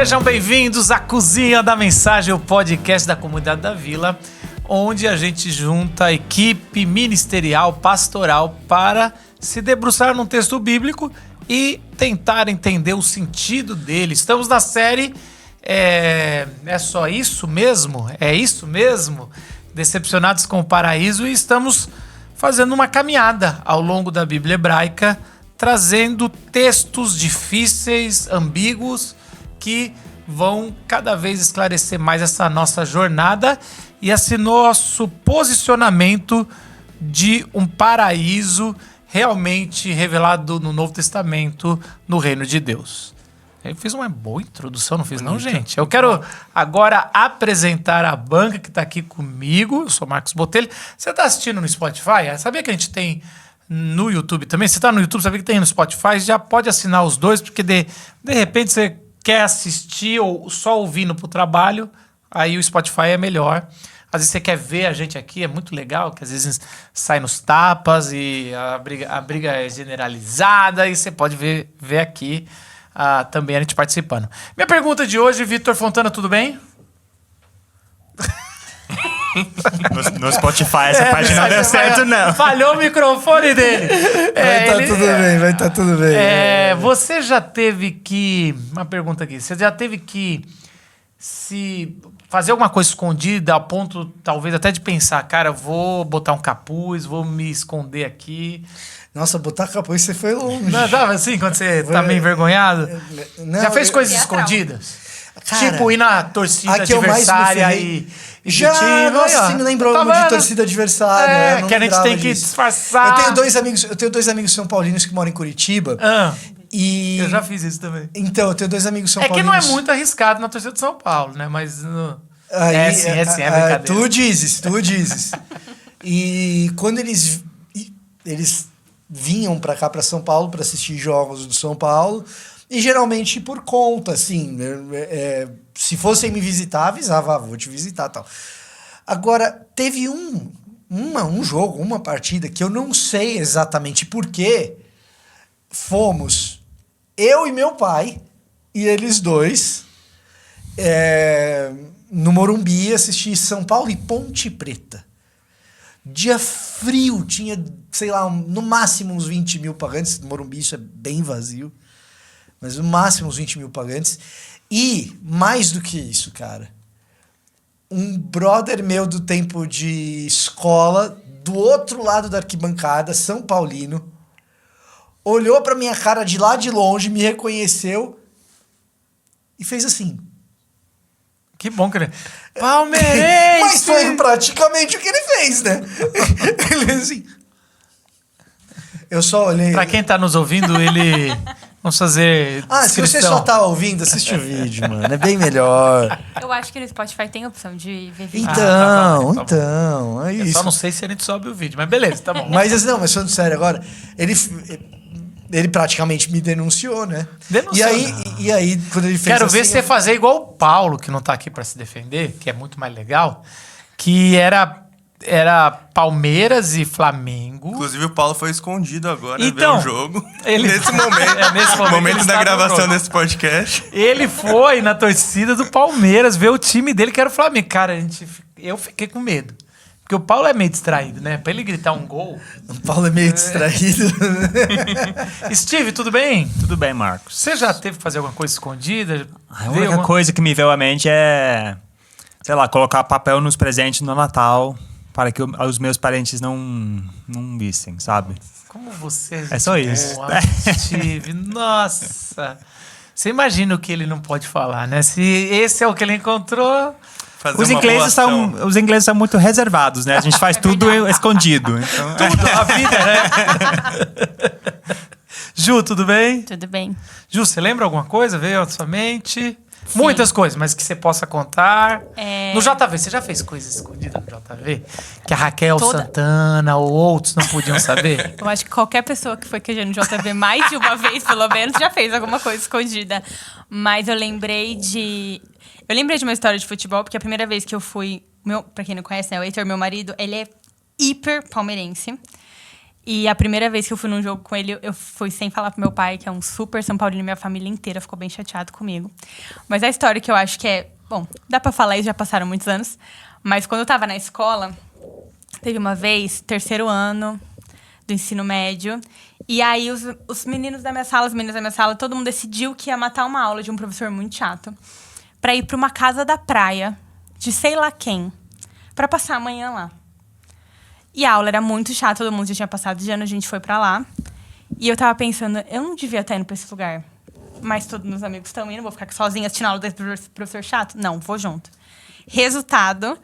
Sejam bem-vindos à Cozinha da Mensagem, o podcast da Comunidade da Vila, onde a gente junta a equipe ministerial, pastoral, para se debruçar num texto bíblico e tentar entender o sentido dele. Estamos na série É Só Isso Mesmo? É Isso Mesmo? Decepcionados com o Paraíso, e estamos fazendo uma caminhada ao longo da Bíblia hebraica, trazendo textos difíceis, ambíguos, que vão cada vez esclarecer mais essa nossa jornada e esse nosso posicionamento de um paraíso realmente revelado no Novo Testamento, no Reino de Deus. Eu fiz uma boa introdução, não fiz não, gente? Eu quero agora apresentar a banca que está aqui comigo. Eu sou Marcos Botelho. Você está assistindo no Spotify? Sabia que a gente tem no YouTube também? Você está no YouTube, sabia que tem no Spotify? Já pode assinar os dois, porque de repente você quer assistir ou só ouvindo pro trabalho, aí o Spotify é melhor. Às vezes você quer ver a gente aqui, é muito legal, que às vezes sai nos tapas e a briga é generalizada e você pode ver aqui também a gente participando. Minha pergunta de hoje, Vitor Fontana, tudo bem? No Spotify essa parte não deu certo, não. Falhou o microfone dele. Vai tá tudo bem. Você já teve que... Uma pergunta aqui. Você já teve que se fazer alguma coisa escondida a ponto, talvez, até de pensar, cara, vou botar um capuz, vou me esconder aqui. Nossa, botar capuz você foi longe. Não, sabe assim, quando você tá meio envergonhado? Não, já fez coisas escondidas? Cara, tipo, ir na torcida adversária e já, nossa, você me lembrou de torcida adversária. Que a gente tem que disfarçar. Eu tenho dois amigos são paulinos que moram em Curitiba. E... Eu já fiz isso também. Então, eu tenho dois amigos são paulinos. É que não é muito arriscado na torcida de São Paulo, né? Mas... É sim, é brincadeira. Tu dizes. E quando eles vinham pra cá, pra São Paulo, pra assistir jogos do São Paulo, e geralmente por conta, assim, se fossem me visitar, avisava, vou te visitar e tal. Agora, teve um jogo, uma partida, que eu não sei exatamente porquê, fomos eu e meu pai, e eles dois, no Morumbi, assistir São Paulo e Ponte Preta. Dia frio, tinha, sei lá, no máximo uns 20 mil pagantes. No Morumbi isso é bem vazio. Mas no máximo uns 20 mil pagantes. E, mais do que isso, cara, um brother meu do tempo de escola, do outro lado da arquibancada, São Paulino, olhou pra minha cara de lá de longe, me reconheceu e fez assim. Que bom que ele... Palmeirense! Mas foi praticamente o que ele fez, né? Ele assim... Eu só olhei... Pra quem tá nos ouvindo, ele... Vamos fazer se você só tá ouvindo, assiste o vídeo, mano. É bem melhor. Eu acho que no Spotify tem a opção de ver vídeo. Então, é isso. Eu só não sei se a gente sobe o vídeo, mas beleza, tá bom. Mas falando sério agora, ele praticamente me denunciou, né? Denunciou. E aí, quando ele fez Quero ver você fazer igual o Paulo, que não tá aqui pra se defender, que é muito mais legal, que era Palmeiras e Flamengo. Inclusive o Paulo foi escondido agora, então, ver o jogo. Ele... Nesse momento. Nesse momento da gravação desse podcast. Ele foi na torcida do Palmeiras ver o time dele, que era o Flamengo. Cara, eu fiquei com medo. Porque o Paulo é meio distraído, né? Pra ele gritar um gol... O Paulo é meio distraído. Steve, tudo bem? Tudo bem, Marcos. Você já teve que fazer alguma coisa escondida? A única coisa que me veio à mente é... Sei lá, colocar papel nos presentes no Natal para que os meus parentes não vissem, sabe? Como você... É só isso. Steve, nossa... Você imagina o que ele não pode falar, né? Se esse é o que ele encontrou... Os ingleses são muito reservados, né? A gente faz tudo escondido. Então... Tudo, a vida, né? Ju, tudo bem? Tudo bem. Ju, você lembra alguma coisa? Veio à sua mente? Sim. Muitas coisas, mas que você possa contar. No JV, você já fez coisas escondidas no JV? Que a Raquel Santana ou outros não podiam saber? Eu acho que qualquer pessoa que foi QG no JV mais de uma vez, pelo menos, já fez alguma coisa escondida. Mas eu lembrei de uma história de futebol, porque a primeira vez que eu fui... Pra quem não conhece, né? O Heitor, meu marido, ele é hiper palmeirense. E a primeira vez que eu fui num jogo com ele, eu fui sem falar pro meu pai, que é um super São Paulino, minha família inteira ficou bem chateado comigo. Mas a história que eu acho que é... Bom, dá pra falar isso, já passaram muitos anos. Mas quando eu tava na escola, teve uma vez, 3º ano do ensino médio, e aí os meninos da minha sala, as meninas da minha sala, todo mundo decidiu que ia matar uma aula de um professor muito chato pra ir pra uma casa da praia de sei lá quem, pra passar a manhã lá. E a aula era muito chata, todo mundo já tinha passado de ano, a gente foi pra lá. E eu tava pensando, eu não devia estar indo pra esse lugar. Mas todos meus amigos estão indo, vou ficar aqui sozinha assistindo a aula desse professor chato? Não, vou junto. Resultado,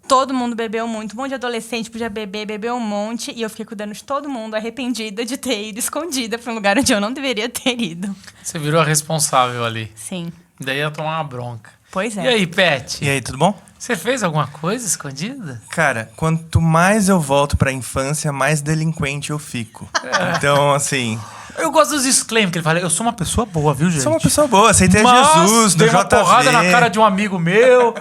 todo mundo bebeu muito, um monte de adolescente podia beber, bebeu um monte. E eu fiquei cuidando de todo mundo, arrependida de ter ido escondida pra um lugar onde eu não deveria ter ido. Você virou a responsável ali. Sim. Daí ia tomar uma bronca. Pois é. E aí, Pet? E aí, tudo bom? Você fez alguma coisa escondida? Cara, quanto mais eu volto pra infância, mais delinquente eu fico. Então, assim... Eu gosto dos disclaimers que ele fala. Eu sou uma pessoa boa, viu, gente? Sou uma pessoa boa, aceitei Mas Jesus, no dei uma JV. porrada na cara de um amigo meu.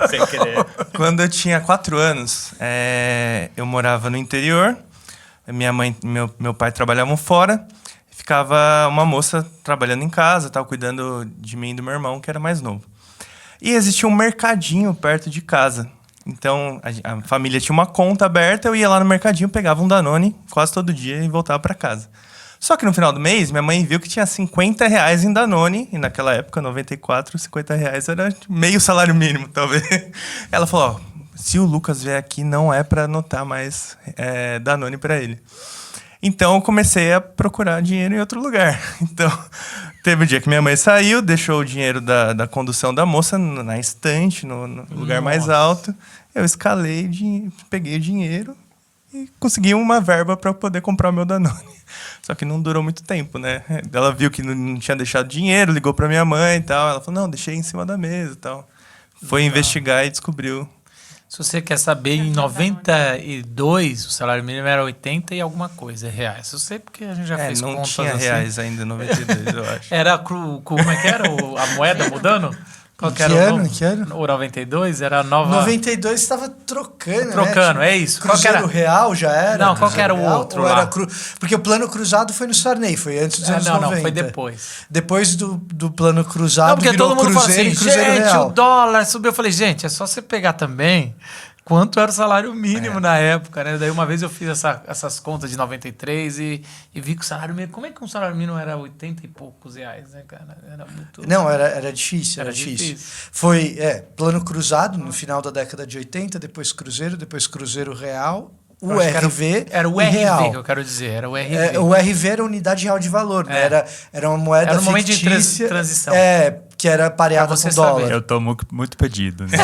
Sem querer. Quando eu tinha 4 anos, eu morava no interior. Minha mãe e meu pai trabalhavam fora. Ficava uma moça trabalhando em casa, tal, cuidando de mim e do meu irmão, que era mais novo. E existia um mercadinho perto de casa. Então, a família tinha uma conta aberta, eu ia lá no mercadinho, pegava um Danone quase todo dia e voltava para casa. Só que no final do mês, minha mãe viu que tinha R$50 em Danone, e naquela época, 94, R$50 era meio salário mínimo, talvez. Ela falou, ó, se o Lucas vier aqui, não é para anotar mais Danone para ele. Então, eu comecei a procurar dinheiro em outro lugar. Então, teve um dia que minha mãe saiu, deixou o dinheiro da condução da moça na estante, no lugar mais alto. Eu escalei, peguei o dinheiro e consegui uma verba para poder comprar o meu Danone. Só que não durou muito tempo, né? Ela viu que não tinha deixado dinheiro, ligou para minha mãe e tal. Ela falou, não, deixei em cima da mesa e tal. Foi investigar e descobriu. Se você quer saber, em 92 o salário mínimo era 80 e alguma coisa reais. Eu sei porque a gente já fez não contas tinha assim. reais ainda em 92, eu acho. Era como é que era a moeda mudando? Qual que era Que o ano? novo? Que ano? O 92 era a nova... 92 estava trocando, Trocando, né? é isso. Qual que Cruzeiro era? Real já era? Não, qual que era o Real, outro ou lá? era Porque o plano cruzado foi no Sarney, foi antes dos anos 90. Não, foi depois. Depois do plano cruzado, Não, porque virou todo mundo fala Cruzeiro assim, e Cruzeiro gente, Real. o dólar subiu. Eu falei, gente, é só você pegar também quanto era o salário mínimo na época, né? Daí uma vez eu fiz essas contas de 93 e vi que o salário mínimo... Como é que um salário mínimo era 80 e poucos reais, né, cara? Era muito... Não, era difícil, Era era difícil. difícil. Foi, plano cruzado no final da década de 80, depois Cruzeiro Real, o Eu acho que RV era o e RV Real. que eu quero dizer, era o RV. O RV era unidade real de valor, né? Era uma moeda Era um momento de fictícia. transição. Que era pareada Pra você com dólar. saber. Eu tô muito perdido, né?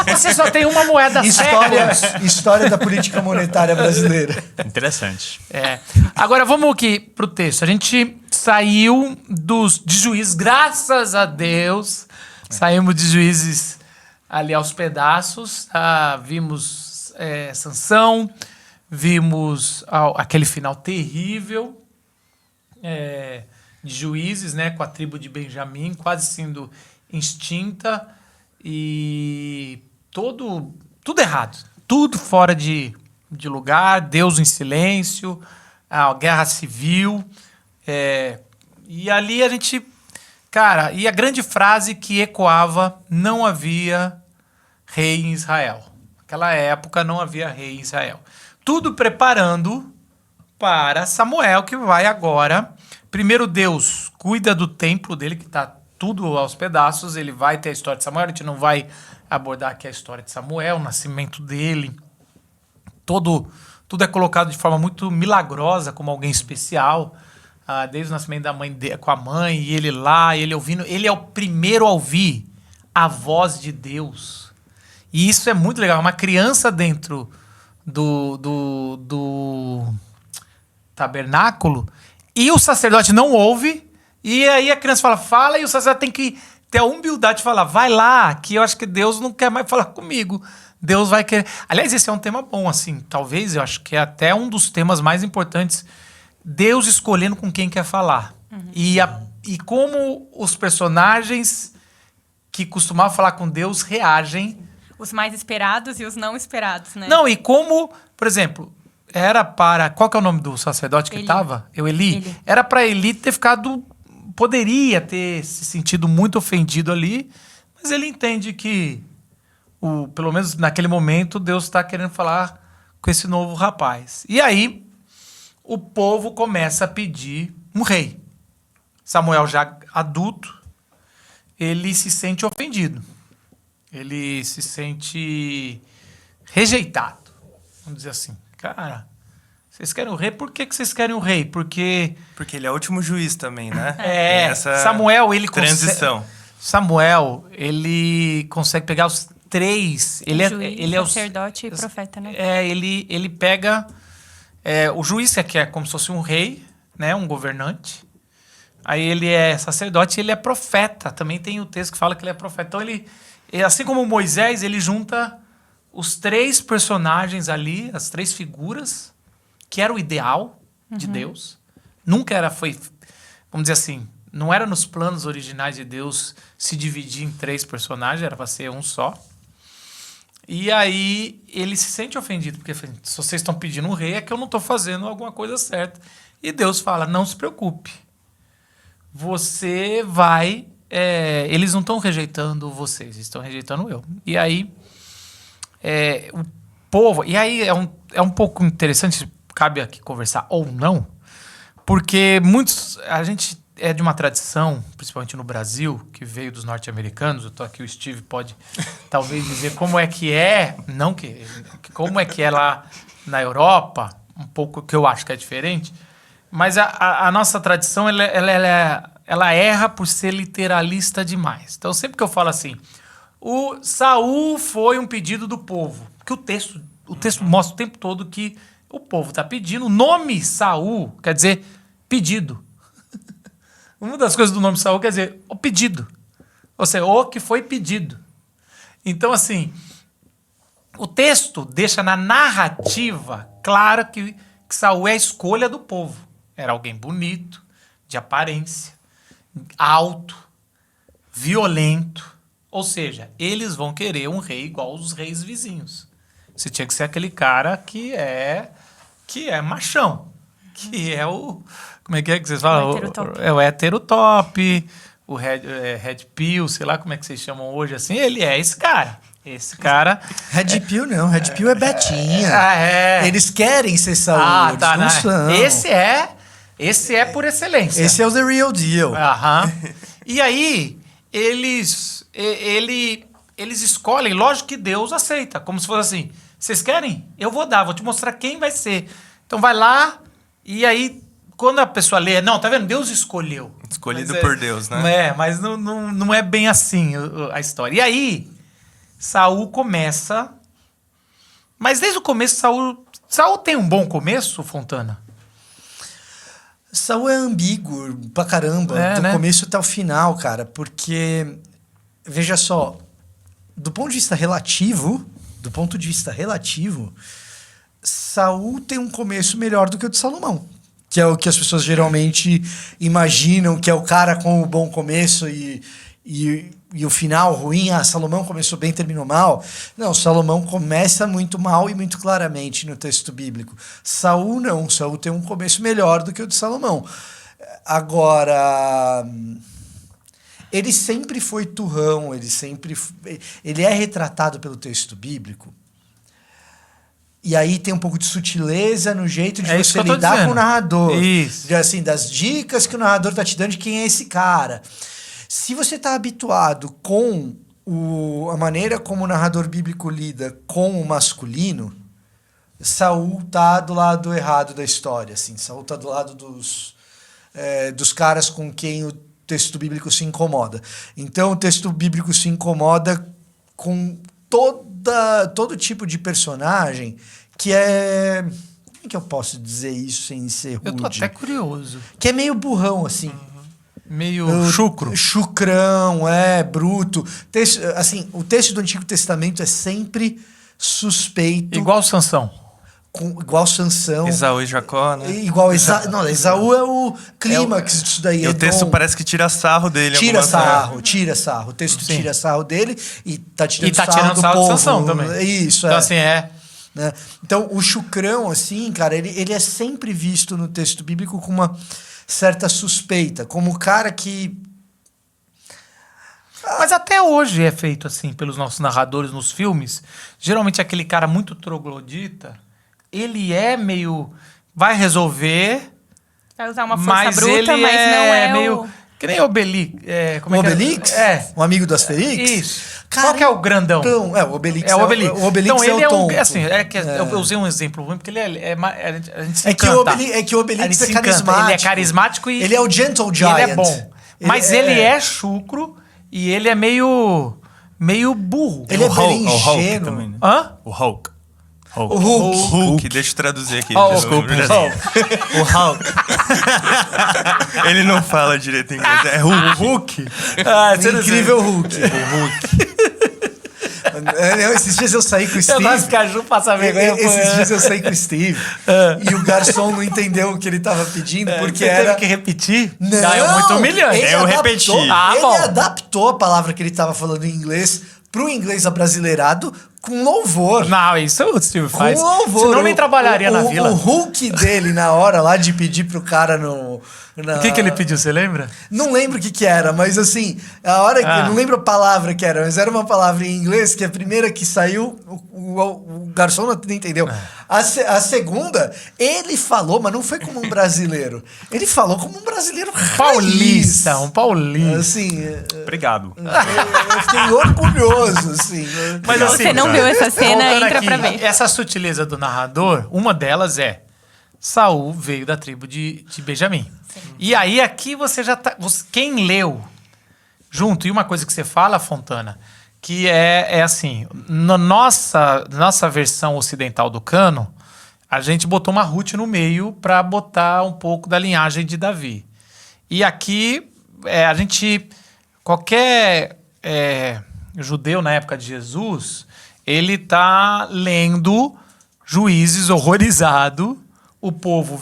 Você só tem uma moeda História da política monetária brasileira. Interessante. Agora vamos aqui pro texto. A gente saiu de Juízes, graças a Deus. Saímos de Juízes ali aos pedaços. Vimos Sansão, vimos aquele final terrível de Juízes, né, com a tribo de Benjamim quase sendo extinta e tudo errado, tudo fora de lugar, Deus em silêncio, a guerra civil, e ali a gente, cara, e a grande frase que ecoava: não havia rei em Israel. Naquela época não havia rei em Israel. Tudo preparando para Samuel, que vai agora. Primeiro, Deus cuida do templo dele, que está tudo aos pedaços. Ele vai ter a história de Samuel. A gente não vai abordar aqui a história de Samuel, o nascimento dele. Tudo é colocado de forma muito milagrosa, como alguém especial. Desde o nascimento da mãe com a mãe, e ele lá, ele ouvindo. Ele é o primeiro a ouvir a voz de Deus. E isso é muito legal. Uma criança dentro do tabernáculo, e o sacerdote não ouve, e aí a criança fala, e o sacerdote tem que ter a humildade de falar, vai lá, que eu acho que Deus não quer mais falar comigo. Deus vai querer... Aliás, esse é um tema bom, assim, talvez, eu acho que é até um dos temas mais importantes, Deus escolhendo com quem quer falar. Uhum. E como os personagens que costumavam falar com Deus reagem. Os mais esperados e os não esperados, né? Não, e como, por exemplo, era para... Qual que é o nome do sacerdote que Eli. estava? Eli. Eli. Era para Eli ter ficado... Poderia ter se sentido muito ofendido ali, mas ele entende que, pelo menos naquele momento, Deus está querendo falar com esse novo rapaz. E aí, o povo começa a pedir um rei. Samuel, já adulto, ele se sente ofendido. Ele se sente rejeitado. Vamos dizer assim. Cara, vocês querem o rei? Por que vocês querem o rei? Porque Porque ele é o último juiz também, né? Tem essa Samuel, ele transição. Samuel, ele consegue pegar os 3. Ele é o sacerdote e profeta, né? Ele pega o juiz, que é como se fosse um rei, né? Um governante. Aí ele é sacerdote e ele é profeta. Também tem o texto que fala que ele é profeta. Então ele, assim como Moisés, ele junta os 3 personagens ali, as 3 figuras, que era o ideal de Deus. Nunca foi, vamos dizer assim, não era nos planos originais de Deus se dividir em 3 personagens, era para ser um só. E aí ele se sente ofendido, porque se vocês estão pedindo um rei, é que eu não estou fazendo alguma coisa certa. E Deus fala, não se preocupe. Você vai... eles não estão rejeitando vocês, estão rejeitando eu. E aí, o povo... E aí é um pouco interessante, cabe aqui conversar ou não, porque a gente é de uma tradição, principalmente no Brasil, que veio dos norte-americanos. Eu tô aqui, o Steve pode talvez dizer como é que é, não que como é que é lá na Europa, um pouco que eu acho que é diferente, mas a nossa tradição ela erra por ser literalista demais. Então sempre que eu falo assim, o Saul foi um pedido do povo, que o texto mostra o tempo todo que o povo está pedindo. O nome Saul quer dizer pedido. Uma das coisas do nome Saul quer dizer o pedido. Ou seja, o que foi pedido. Então, assim, o texto deixa na narrativa clara que Saul é a escolha do povo. Era alguém bonito, de aparência, alto, violento. Ou seja, eles vão querer um rei igual aos reis vizinhos. Você tinha que ser aquele cara que é machão. Que é o... Como é que vocês falam? O hétero top. É o hétero top, o red pill, sei lá como é que vocês chamam hoje assim. Ele é esse cara. Esse cara... Red Pill não, Red Pill é Betinha. Eles querem ser Saúl, tá, não são. Esse é por excelência. Esse é o The Real Deal. Aham. E aí, eles escolhem, lógico que Deus aceita, como se fosse assim, vocês querem? Eu vou dar, vou te mostrar quem vai ser. Então vai lá, e aí, quando a pessoa lê, não, tá vendo? Deus escolheu. Escolhido por Deus, né? Não é, mas não é bem assim a história. E aí, Saul começa... Mas desde o começo, Saul tem um bom começo, Fontana? Saul é ambíguo pra caramba, do começo até o final, cara. Porque, veja só, do ponto de vista relativo, Saul tem um começo melhor do que o de Salomão. Que é o que as pessoas geralmente imaginam, que é o cara com o bom começo e o final ruim. Salomão começou bem, terminou mal. Não, Salomão começa muito mal e muito claramente no texto bíblico. Saul não, Saul tem um começo melhor do que o de Salomão. Agora, ele sempre foi turrão, ele é retratado pelo texto bíblico. E aí tem um pouco de sutileza no jeito de você lidar com o narrador. Isso. Assim, das dicas que o narrador tá te dando de quem é esse cara. Se você está habituado com a maneira como o narrador bíblico lida com o masculino, Saul tá do lado errado da história. Assim. Saul tá do lado dos caras com quem o texto bíblico se incomoda. Então o texto bíblico se incomoda com todo tipo de personagem que é... Como é que eu posso dizer isso sem ser rude? Eu tô até curioso. Que é meio burrão, assim. Meio chucro. Chucrão, bruto. O texto do Antigo Testamento é sempre suspeito. Igual Sansão. Igual Sansão. Esaú e Jacó, né? Igual Não, Esaú é o clímax disso daí. E o texto parece que tira sarro dele. Tira sarro. O texto tira sarro dele e tá tirando sarro do sarro povo. de Sansão também. Isso, Então, assim, né? Então, o chucrão, assim, cara, ele é sempre visto no texto bíblico com uma certa suspeita, como o cara que... Mas até hoje é feito assim pelos nossos narradores nos filmes. Geralmente aquele cara muito troglodita, ele é meio... Vai resolver, Vai usar uma mas força bruta, ele mas não é meio... o... Que nem Obelix. O Obelix? É. Um amigo do Asterix? Isso. Cara, Qual que é o grandão? Então, o Obelix É o Obelix. O Obelix então, é ele o tonto. assim, eu usei um exemplo ruim, porque ele a gente se É que, encanta. o A Obelix gente é se encanta. carismático. Ele é carismático e... Ele é o Gentle e Giant. ele é bom. Mas ele é chucro e ele é meio burro. Ele é bem O Hulk ingênuo. também, né? Hã? O Hulk. O Hulk. Hulk, deixa eu traduzir aqui. Oh, Desculpa. O Hulk. Ele não fala direito em inglês, é Hulk. Hulk? Ah, você não Incrível Hulk. Esses dias eu saí com o Eu Steve. gosto que a Ju passa vergonha. Esses dias eu saí com o Steve e o garçom não entendeu o que ele tava pedindo porque Você era... teve que repetir? Não, Daí é muito humilhante. ele Eu adaptou- repeti. Ah, ele bom. adaptou a palavra que ele tava falando em inglês pro inglês abrasileirado com louvor. Não, isso o Steve Com faz. louvor. Senão nem trabalharia na vila. O Hulk dele na hora lá de pedir pro cara no... O que ele pediu, você lembra? Não lembro o que era, mas assim, a hora que... Ah. Eu não lembro a palavra que era, mas era uma palavra em inglês que a primeira que saiu, o garçom não entendeu. A segunda, ele falou, mas não foi como um brasileiro. Ele falou como um brasileiro Paulista, raiz. um paulista. Assim, Obrigado. eu fiquei orgulhoso, assim. Mas Se assim, você não viu essa cena, voltando entra aqui, pra ver. Essa sutileza do narrador, uma delas é Saul veio da tribo de Benjamim. E aí aqui você já tá... Quem leu junto, e uma coisa que você fala, Fontana, que é assim, na nossa versão ocidental do cano, a gente botou uma Ruth no meio para botar um pouco da linhagem de Davi. E aqui, a gente... Qualquer judeu na época de Jesus, ele tá lendo Juízes horrorizado. O povo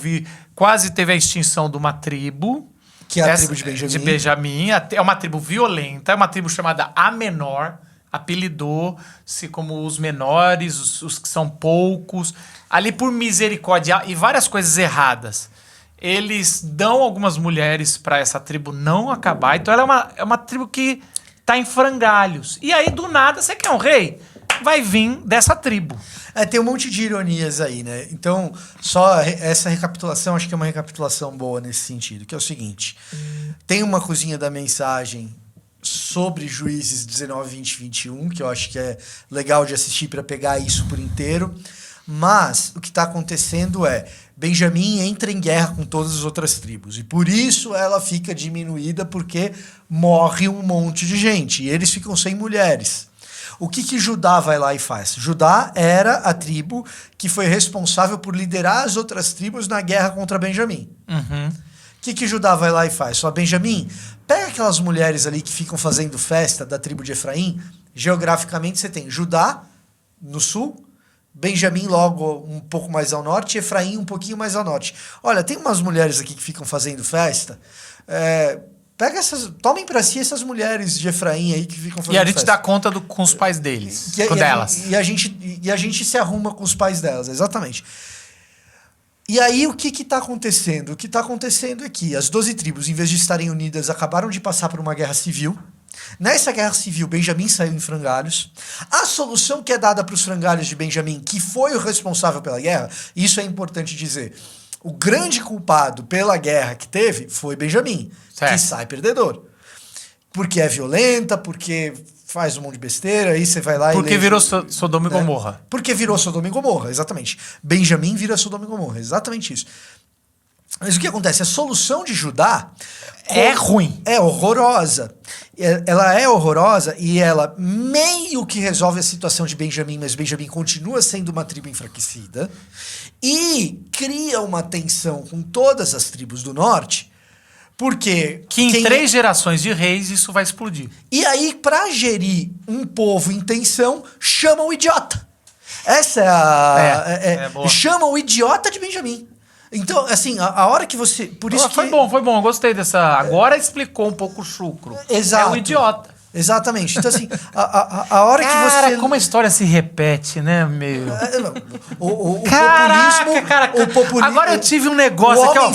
quase teve a extinção de uma tribo. Que é a tribo de Benjamim. É uma tribo violenta, é uma tribo chamada Amenor. Apelidou-se como os menores, os que são poucos. Ali por misericórdia e várias coisas erradas. Eles dão algumas mulheres para essa tribo não acabar. Então ela é uma tribo que tá em frangalhos. E aí, do nada, você quer um rei? Vai vir dessa tribo. Tem um monte de ironias aí, né? Então, só essa recapitulação, acho que é uma recapitulação boa nesse sentido, que é o seguinte. Tem uma coisinha da mensagem sobre Juízes 19, 20 e 21, que eu acho que é legal de assistir para pegar isso por inteiro. Mas o que está acontecendo é Benjamim entra em guerra com todas as outras tribos. E por isso ela fica diminuída, porque morre um monte de gente. E eles ficam sem mulheres. O que Judá vai lá e faz? Judá era a tribo que foi responsável por liderar as outras tribos na guerra contra Benjamim. Uhum. O que Judá vai lá e faz? Só Benjamim, pega aquelas mulheres ali que ficam fazendo festa da tribo de Efraim. Geograficamente você tem Judá no sul, Benjamim logo um pouco mais ao norte e Efraim um pouquinho mais ao norte. Olha, tem umas mulheres aqui que ficam fazendo festa. Pega tomem pra si essas mulheres de Efraim aí que ficam fazendo E a gente festa. dá conta com os pais deles, com delas. E a gente se arruma com os pais delas, exatamente. E aí o que está acontecendo? O que está acontecendo é que as 12 tribos, em vez de estarem unidas, acabaram de passar por uma guerra civil. Nessa guerra civil, Benjamim saiu em frangalhos. A solução que é dada para os frangalhos de Benjamim, que foi o responsável pela guerra, isso é importante dizer. O grande culpado pela guerra que teve foi Benjamim, certo, que sai perdedor. Porque é violenta, porque faz um monte de besteira, aí você vai lá e... Porque virou Sodoma e Gomorra. Porque virou Sodoma e Gomorra, exatamente. Benjamim vira Sodoma e Gomorra, exatamente isso. Mas o que acontece? A solução de Judá... É ruim. É horrorosa. Ela é horrorosa e ela meio que resolve a situação de Benjamim, mas Benjamim continua sendo uma tribo enfraquecida e cria uma tensão com todas as tribos do norte, porque... Que em 3 gerações de reis isso vai explodir. E aí, pra gerir um povo em tensão, chama o idiota. Essa é boa. chama o idiota de Benjamim. Então, assim, a hora que você... Por isso Foi bom, eu gostei dessa... Agora explicou um pouco o chucro. Exato. É o idiota. Exatamente. Então, assim, a hora que você... como a história se repete, né, meu? O Caraca, populismo... cara, o populismo, agora eu tive um negócio aqui, ó.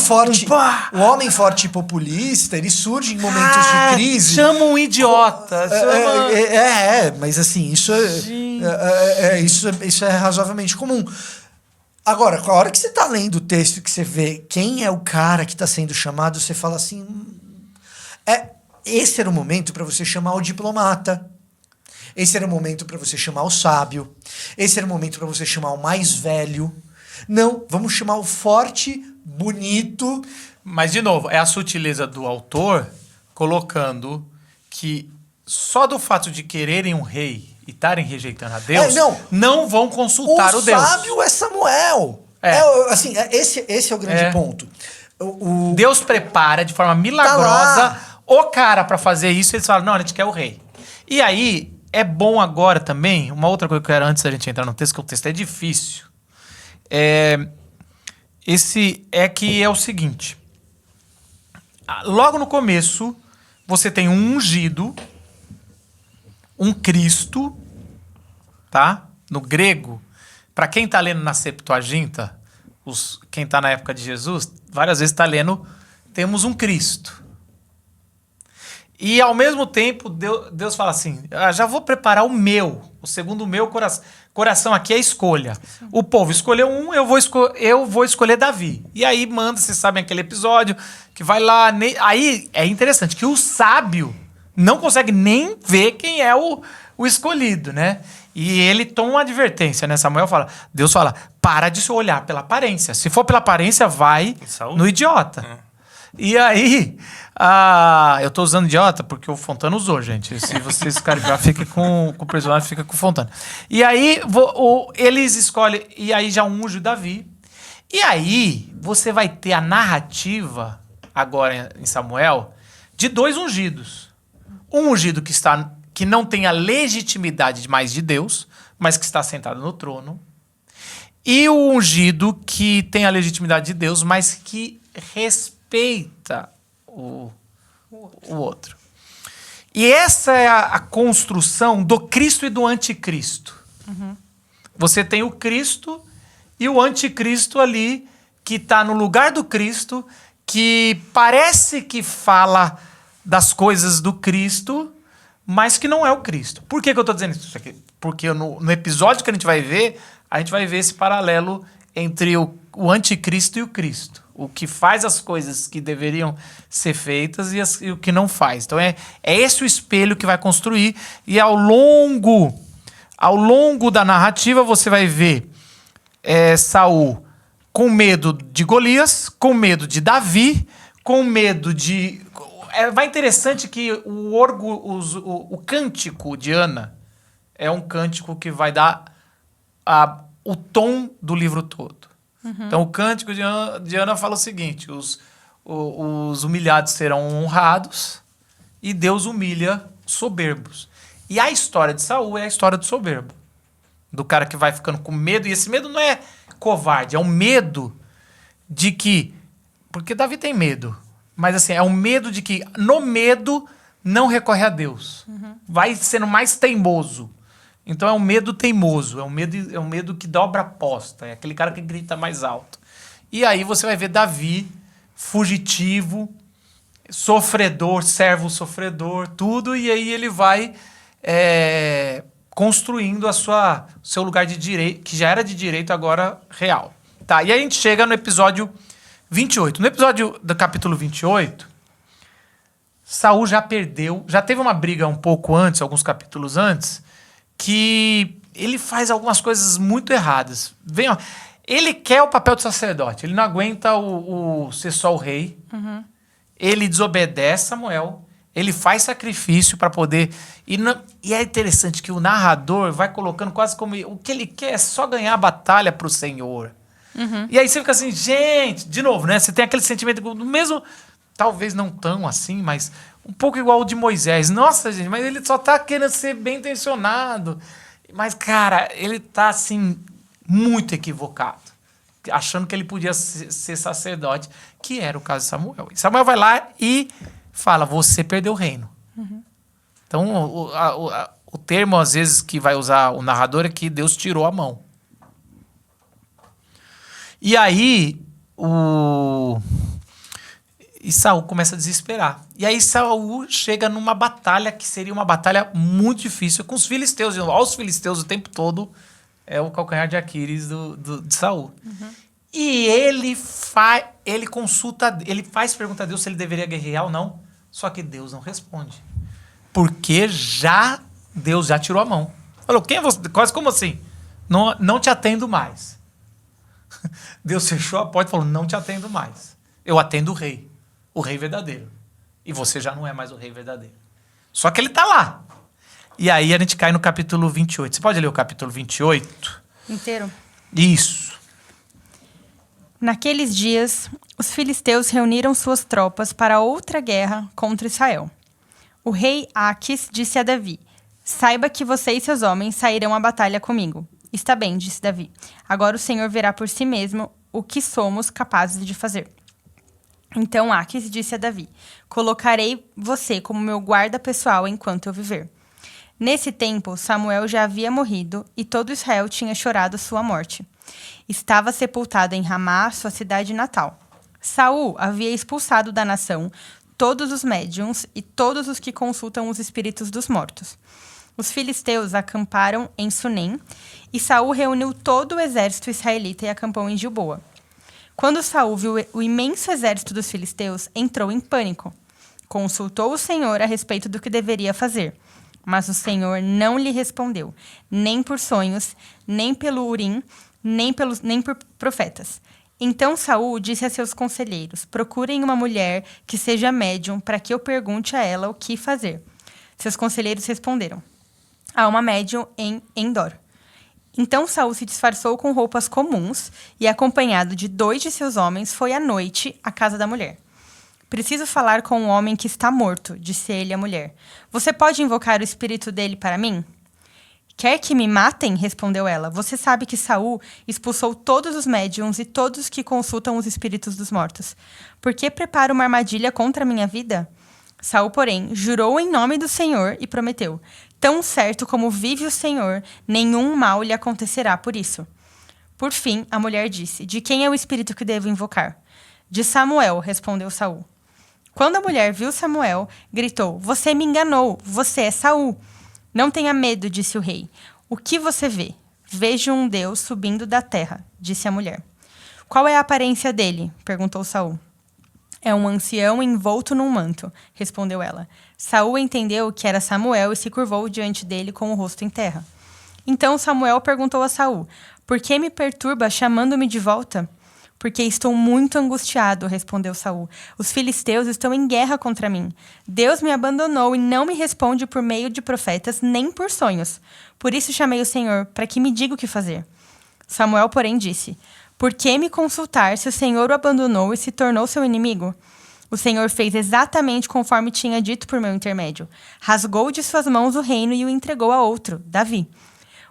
O homem forte e populista, ele surge em momentos de crise. Chama um idiota. Mas assim, isso é razoavelmente comum. Agora, a hora que você tá lendo o texto, que você vê quem é o cara que tá sendo chamado, você fala assim... Esse era o momento para você chamar o diplomata. Esse era o momento para você chamar o sábio. Esse era o momento para você chamar o mais velho. Não, vamos chamar o forte, bonito. Mas, de novo, é a sutileza do autor colocando que só do fato de quererem um rei e estarem rejeitando a Deus, não vão consultar o Deus. O sábio é Samuel. Esse é o grande ponto. Deus prepara de forma milagrosa o cara para fazer isso, eles falam, não, a gente quer o rei. E aí, é bom agora também, uma outra coisa que eu quero antes da gente entrar no texto, que o texto é difícil, que é o seguinte, logo no começo, você tem um ungido, um Cristo, tá? No grego, para quem tá lendo na Septuaginta, quem tá na época de Jesus, várias vezes tá lendo, temos um Cristo. E, ao mesmo tempo, Deus fala assim, já vou preparar o segundo o meu coração. Coração aqui é escolha. O povo escolheu um, eu vou escolher Davi. E aí manda, vocês sabem aquele episódio, que vai lá... Aí é interessante que o sábio não consegue nem ver quem é o escolhido, né? E ele toma uma advertência, né? Deus fala, para de se olhar pela aparência. Se for pela aparência, vai no idiota. E aí... eu tô usando idiota porque o Fontana usou, gente. Se vocês ficarem bravos, fica com o personagem, fica com o Fontana. E aí, eles escolhem... E aí já unge o Davi. E aí, você vai ter a narrativa, agora em Samuel, de dois ungidos. Um ungido que não tem a legitimidade mais de Deus, mas que está sentado no trono. E o ungido que tem a legitimidade de Deus, mas que respeita o outro. E essa é a construção do Cristo e do anticristo. Você tem o Cristo e o anticristo ali, que está no lugar do Cristo, que parece que fala das coisas do Cristo, mas que não é o Cristo. Por que eu estou dizendo isso aqui? Porque no episódio que a gente vai ver esse paralelo entre o anticristo e o Cristo. O que faz as coisas que deveriam ser feitas e o que não faz. Então é esse o espelho que vai construir. E ao longo da narrativa você vai ver Saul com medo de Golias, com medo de Davi, com medo de... Vai interessante que o cântico de Ana é um cântico que vai dar o tom do livro todo. Então, o cântico de Ana fala o seguinte, os humilhados serão honrados e Deus humilha soberbos. E a história de Saul é a história do soberbo. Do cara que vai ficando com medo, e esse medo não é covarde, é um medo de que... Porque Davi tem medo, mas assim, é um medo de que no medo não recorre a Deus. Vai sendo mais teimoso. Então é um medo teimoso, é um medo que dobra a aposta, é aquele cara que grita mais alto. E aí você vai ver Davi, fugitivo, sofredor, servo sofredor, tudo, e aí ele vai construindo seu lugar de direito, que já era de direito, agora real. Tá, e aí a gente chega no episódio 28. No episódio do capítulo 28, Saul já perdeu, já teve uma briga um pouco antes, alguns capítulos antes, que ele faz algumas coisas muito erradas. Ele quer o papel de sacerdote, ele não aguenta ser só o rei. Ele desobedece Samuel, ele faz sacrifício para poder... E é interessante que o narrador vai colocando quase como... O que ele quer é só ganhar a batalha para o Senhor. E aí você fica assim, gente... De novo, né? Você tem aquele sentimento do mesmo... Talvez não tão assim, mas... Um pouco igual o de Moisés. Nossa, gente, mas ele só tá querendo ser bem intencionado. Mas, cara, ele tá, assim, muito equivocado. Achando que ele podia ser sacerdote, que era o caso de Samuel. E Samuel vai lá e fala, você perdeu o reino. Então, o termo, às vezes, que vai usar o narrador é que Deus tirou a mão. E aí, e Saul começa a desesperar. E aí Saul chega numa batalha que seria uma batalha muito difícil com os filisteus. Olha os filisteus o tempo todo. É o calcanhar de Aquiles de Saul. Uhum. E ele consulta, ele faz pergunta a Deus se ele deveria guerrear ou não. Só que Deus não responde. Porque Deus já tirou a mão. Falou, quem é você? Quase como assim? Não te atendo mais. Deus fechou a porta e falou, não te atendo mais. Eu atendo o rei verdadeiro. E você já não é mais o rei verdadeiro. Só que ele tá lá. E aí a gente cai no capítulo 28. Você pode ler o capítulo 28? Inteiro? Isso. Naqueles dias, os filisteus reuniram suas tropas para outra guerra contra Israel. O rei Aquis disse a Davi, saiba que você e seus homens sairão à batalha comigo. Está bem, disse Davi. Agora o Senhor verá por si mesmo o que somos capazes de fazer. Então Aquis disse a Davi, colocarei você como meu guarda pessoal enquanto eu viver. Nesse tempo, Samuel já havia morrido e todo Israel tinha chorado sua morte. Estava sepultado em Ramá, sua cidade natal. Saul havia expulsado da nação todos os médiuns e todos os que consultam os espíritos dos mortos. Os filisteus acamparam em Sunem e Saul reuniu todo o exército israelita e acampou em Gilboa. Quando Saul viu o imenso exército dos filisteus, entrou em pânico. Consultou o Senhor a respeito do que deveria fazer. Mas o Senhor não lhe respondeu, nem por sonhos, nem pelo Urim, nem por profetas. Então Saul disse a seus conselheiros, procurem uma mulher que seja médium para que eu pergunte a ela o que fazer. Seus conselheiros responderam, há uma médium em Endor. Então Saul se disfarçou com roupas comuns e, acompanhado de 2 de seus homens, foi à noite à casa da mulher. Preciso falar com um homem que está morto, disse ele à mulher. Você pode invocar o espírito dele para mim? Quer que me matem? Respondeu ela. Você sabe que Saul expulsou todos os médiuns e todos que consultam os espíritos dos mortos. Por que prepara uma armadilha contra a minha vida? Saul, porém, jurou em nome do Senhor e prometeu, tão certo como vive o Senhor, nenhum mal lhe acontecerá por isso. Por fim, a mulher disse, de quem é o espírito que devo invocar? De Samuel, respondeu Saul. Quando a mulher viu Samuel, gritou, você me enganou, você é Saul. Não tenha medo, disse o rei. O que você vê? Vejo um Deus subindo da terra, disse a mulher. Qual é a aparência dele? Perguntou Saul. É um ancião envolto num manto, respondeu ela. Saul entendeu que era Samuel e se curvou diante dele com o rosto em terra. Então Samuel perguntou a Saul, por que me perturba chamando-me de volta? Porque estou muito angustiado, respondeu Saul. Os filisteus estão em guerra contra mim. Deus me abandonou e não me responde por meio de profetas nem por sonhos. Por isso chamei o Senhor, para que me diga o que fazer. Samuel, porém, disse, por que me consultar se o Senhor o abandonou e se tornou seu inimigo? O Senhor fez exatamente conforme tinha dito por meu intermédio. Rasgou de suas mãos o reino e o entregou a outro, Davi.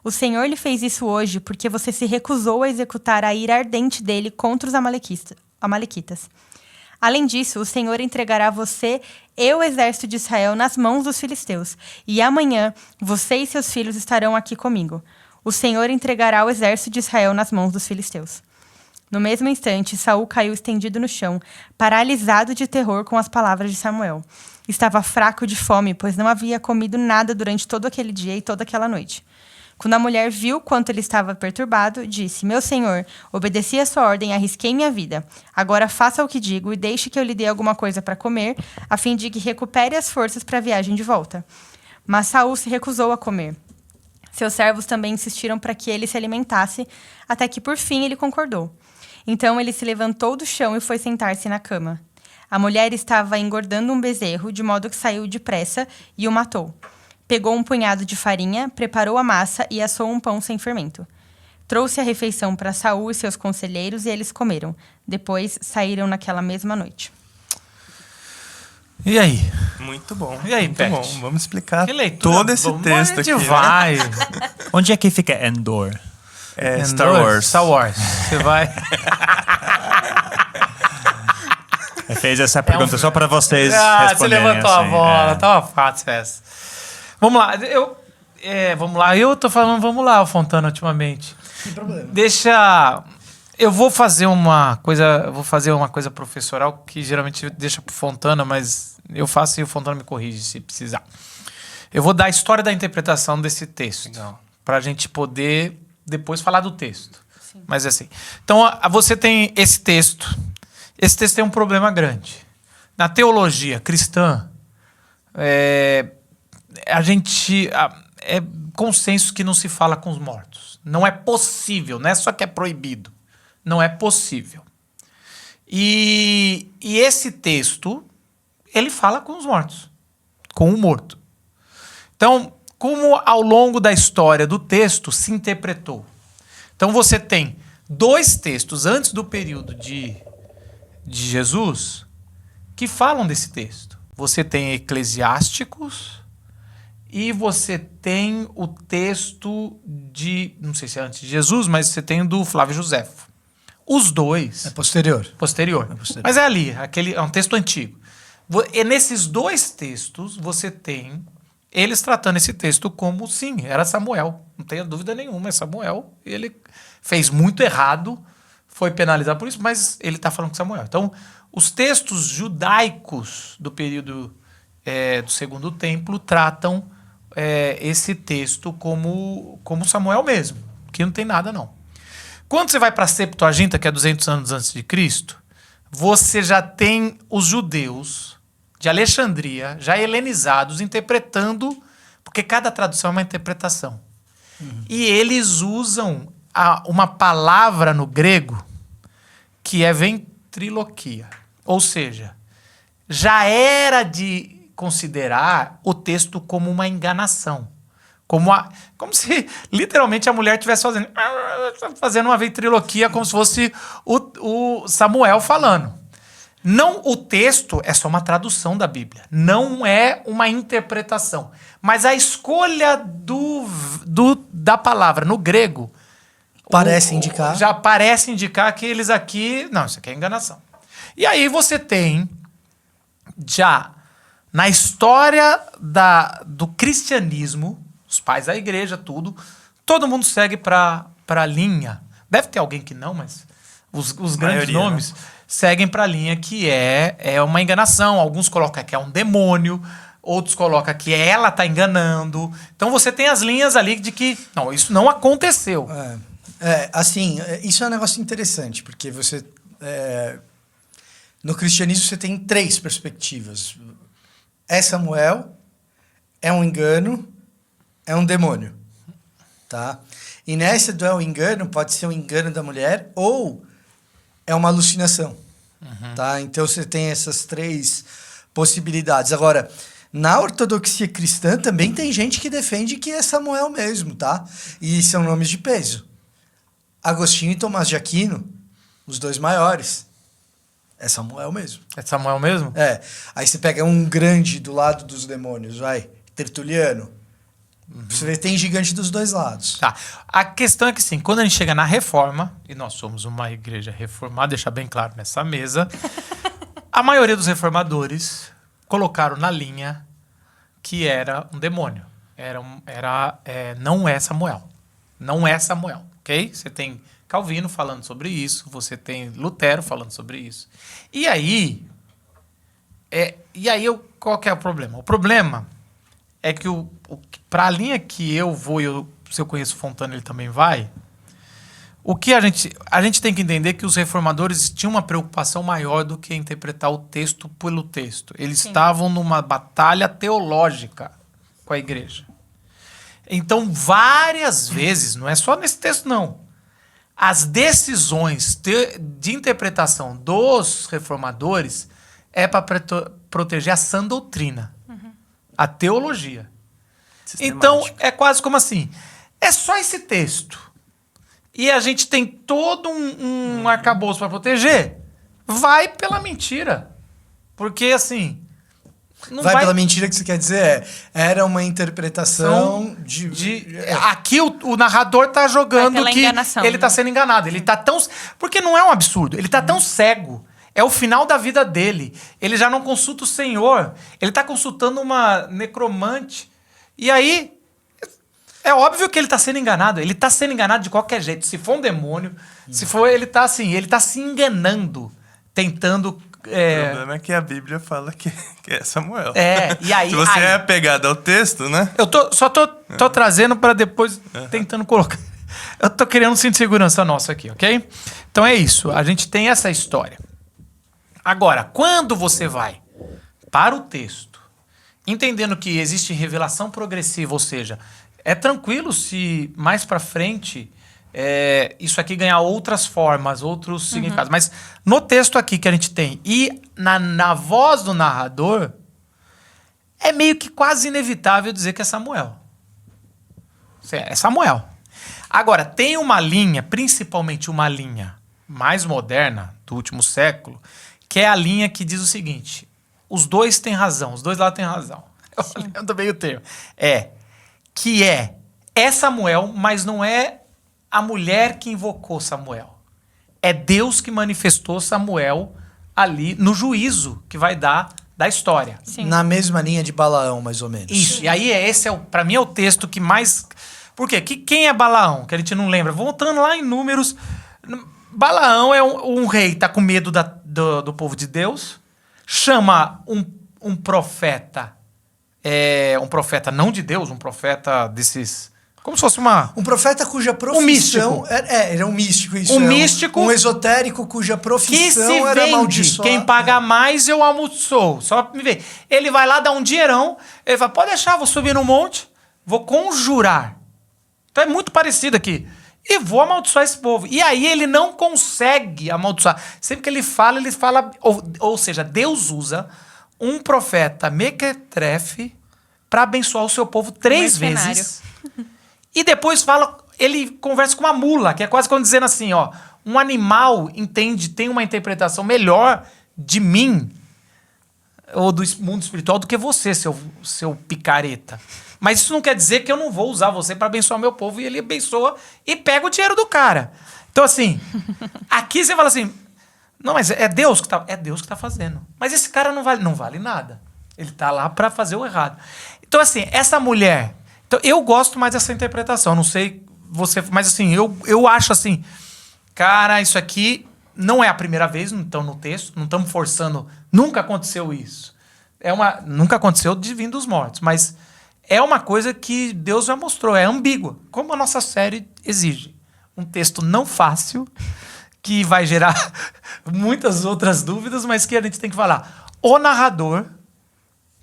O Senhor lhe fez isso hoje porque você se recusou a executar a ira ardente dele contra os amalequitas. Além disso, o Senhor entregará você e o exército de Israel nas mãos dos filisteus. E amanhã, você e seus filhos estarão aqui comigo. O Senhor entregará o exército de Israel nas mãos dos filisteus. No mesmo instante, Saul caiu estendido no chão, paralisado de terror com as palavras de Samuel. Estava fraco de fome, pois não havia comido nada durante todo aquele dia e toda aquela noite. Quando a mulher viu quanto ele estava perturbado, disse, meu senhor, obedeci a sua ordem e arrisquei minha vida. Agora faça o que digo e deixe que eu lhe dê alguma coisa para comer, a fim de que recupere as forças para a viagem de volta. Mas Saul se recusou a comer. Seus servos também insistiram para que ele se alimentasse, até que por fim ele concordou. Então ele se levantou do chão e foi sentar-se na cama. A mulher estava engordando um bezerro, de modo que saiu depressa e o matou. Pegou um punhado de farinha, preparou a massa e assou um pão sem fermento. Trouxe a refeição para Saul e seus conselheiros e eles comeram. Depois saíram naquela mesma noite. E aí? Muito bom. E aí, muito Pet? bom. Vamos explicar Que leitura. todo esse texto a gente aqui. vai. Né? Onde é que fica Endor? É Star Wars. Star Wars. Você vai... Eu fiz essa pergunta só para vocês Você responderem. levantou a assim, bola. é. Tava fácil essa. Vamos lá. Vamos lá. Eu tô falando vamos lá, Fontana, ultimamente. Sem problema. Deixa... Eu vou fazer uma coisa professoral que geralmente deixa pro Fontana, mas eu faço e o Fontana me corrige se precisar. Eu vou dar a história da interpretação desse texto. Legal. Pra gente poder depois falar do texto. Sim. Mas assim. Então, você tem esse texto. Esse texto tem um problema grande. Na teologia cristã, é consenso que não se fala com os mortos. Não é possível, não é só que é proibido. Não é possível. E esse texto, ele fala com os mortos, com o morto. Então, como ao longo da história do texto se interpretou? Então, você tem 2 textos antes do período de Jesus que falam desse texto. Você tem Eclesiásticos e você tem o texto não sei se é antes de Jesus, mas você tem o do Flávio Joséfo. Os dois... É posterior. Posterior. Mas é ali, é um texto antigo. E nesses 2 textos, você tem eles tratando esse texto como, sim, era Samuel. Não tenha dúvida nenhuma, é Samuel. Ele fez muito errado, foi penalizado por isso, mas ele está falando com Samuel. Então, os textos judaicos do período do Segundo Templo tratam esse texto como Samuel mesmo, que não tem nada, não. Quando você vai para a Septuaginta, que é 200 anos antes de Cristo, você já tem os judeus de Alexandria, já helenizados, interpretando, porque cada tradução é uma interpretação. E eles usam uma palavra no grego que é ventriloquia. Ou seja, já era de considerar o texto como uma enganação. Como se literalmente a mulher estivesse fazendo uma ventriloquia, como se fosse o Samuel falando. Não, o texto é só uma tradução da Bíblia, não é uma interpretação. Mas a escolha da palavra no grego já parece indicar que eles aqui... Não, isso aqui é enganação. E aí você tem, já na história do cristianismo, os pais da igreja, todo mundo segue para a linha. Deve ter alguém que não, mas os grandes nomes... Né? Seguem para a linha que é uma enganação. Alguns colocam que é um demônio, outros colocam que ela está enganando. Então você tem as linhas ali de que não, isso não aconteceu. Isso é um negócio interessante, porque você no cristianismo você tem 3 perspectivas. É Samuel, é um engano, é um demônio. Tá? E nessa do engano, pode ser um engano da mulher ou é uma alucinação. Tá? Então você tem essas 3 possibilidades. Agora, na ortodoxia cristã também tem gente que defende que é Samuel mesmo, tá? E são nomes de peso. Agostinho e Tomás de Aquino, os 2 maiores. É Samuel mesmo. É Samuel mesmo? É. Aí você pega um grande do lado dos demônios, Tertuliano. Você vê, tem gigante dos 2 lados. Tá. A questão é que, sim, quando a gente chega na reforma, e nós somos uma igreja reformada, deixar bem claro nessa mesa, a maioria dos reformadores colocaram na linha que era um demônio. Não é Samuel. Não é Samuel, ok? Você tem Calvino falando sobre isso, você tem Lutero falando sobre isso. E aí, qual que é o problema? O problema é que para a linha que eu vou, se eu conheço Fontana, ele também vai, o que a gente tem que entender que os reformadores tinham uma preocupação maior do que interpretar o texto pelo texto. Eles estavam numa batalha teológica com a igreja. Então, várias vezes, não é só nesse texto, não, as decisões de interpretação dos reformadores é para proteger a sã doutrina, a teologia. Então, é quase como assim, é só esse texto. E a gente tem todo um arcabouço para proteger. Vai pela mentira. Porque, assim... Vai pela mentira que você quer dizer era uma interpretação Aqui o narrador tá jogando que enganação, ele tá sendo enganado. Ele tá tão... Porque não é um absurdo. Ele tá tão cego. É o final da vida dele. Ele já não consulta o Senhor. Ele tá consultando uma necromante. E aí, é óbvio que ele está sendo enganado. Ele está sendo enganado de qualquer jeito. Se for um demônio, se for, ele está assim, ele está se enganando, tentando... O problema é que a Bíblia fala que é Samuel. E aí... Se você aí, é apegado ao texto, né? eu só tô trazendo para depois, tentando colocar... Eu tô criando um cinto de segurança nosso aqui, ok? Então é isso, a gente tem essa história. Agora, quando você vai para o texto, entendendo que existe revelação progressiva, ou seja, é tranquilo se mais para frente isso aqui ganhar outras formas, outros significados. Mas no texto aqui que a gente tem e na voz do narrador, é meio que quase inevitável dizer que é Samuel. É Samuel. Agora, tem uma linha, principalmente uma linha mais moderna, do último século, que é a linha que diz o seguinte: os dois têm razão, os dois lados têm razão. Eu lembro bem o termo. É Samuel, mas não é a mulher que invocou Samuel. É Deus que manifestou Samuel ali no juízo que vai dar da história. Sim. Na mesma linha de Balaão, mais ou menos. Isso. E aí para mim é o texto que mais... Por quê? Quem é Balaão? Que a gente não lembra. Voltando lá em Números, Balaão é um rei, tá com medo do povo de Deus, chama um profeta, um profeta não de Deus, um profeta desses... Como se fosse Um profeta cuja profissão... místico. Ele é um místico, isso. Um místico... Um esotérico cuja Que profissão se era vende. amaldiçoar. Quem paga mais, eu amaldiçoo. Só pra me ver. Ele vai lá, dá um dinheirão, ele fala, pode deixar, vou subir no monte, vou conjurar. Então é muito parecido aqui. E vou amaldiçoar esse povo. E aí ele não consegue amaldiçoar. Sempre que ele fala... Ou seja, Deus usa um profeta mequetrefe para abençoar o seu povo 3 vezes. E depois ele conversa com uma mula, que é quase como dizendo assim, ó, um animal tem uma interpretação melhor de mim ou do mundo espiritual do que você, seu picareta. Mas isso não quer dizer que eu não vou usar você para abençoar meu povo, e ele abençoa e pega o dinheiro do cara. Então assim, aqui você fala assim, não, mas é Deus que tá fazendo. Mas esse cara não vale nada. Ele tá lá para fazer o errado. Então assim, essa mulher... Então, eu gosto mais dessa interpretação. Não sei você... Mas assim, eu acho assim... Cara, isso aqui não é a primeira vez, então, no texto. Não estamos forçando... Nunca aconteceu isso. Nunca aconteceu de vir dos mortos. Mas é uma coisa que Deus já mostrou. É ambígua. Como a nossa série exige. Um texto não fácil, que vai gerar muitas outras dúvidas, mas que a gente tem que falar. O narrador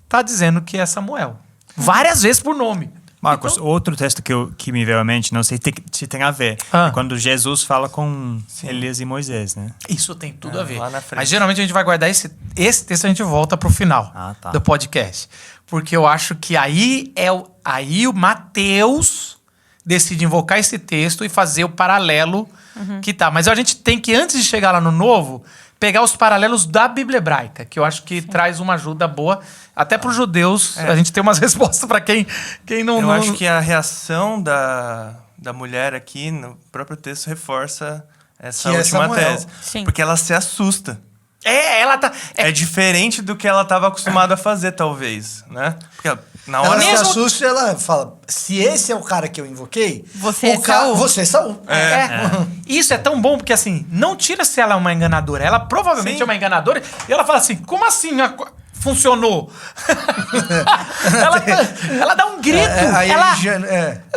está dizendo que é Samuel. Várias vezes por nome. Marcos, Então... outro texto que me veio à mente, não sei se tem a ver, é quando Jesus fala com Elias e Moisés, né? Isso tem tudo a ver. Lá na frente. Mas geralmente a gente vai guardar esse texto, a gente volta pro final do podcast. Porque eu acho que aí o Mateus decide invocar esse texto e fazer o paralelo que tá. Mas a gente tem que, antes de chegar lá no Novo, pegar os paralelos da Bíblia hebraica, que eu acho que traz uma ajuda boa. Até para os judeus, a gente tem umas respostas para quem não... Eu acho que a reação da mulher aqui, no próprio texto, reforça essa última tese. Sim. Porque ela se assusta. Ela tá... É diferente do que ela estava acostumada a fazer, talvez, né? Porque na hora... Ela se assusta e ela fala, se esse é o cara que eu invoquei... Você é Saul. Você é Saul. Isso é tão bom, porque assim, não tira se ela é uma enganadora. Ela provavelmente é uma enganadora. E ela fala assim, como assim funcionou? ela dá um grito.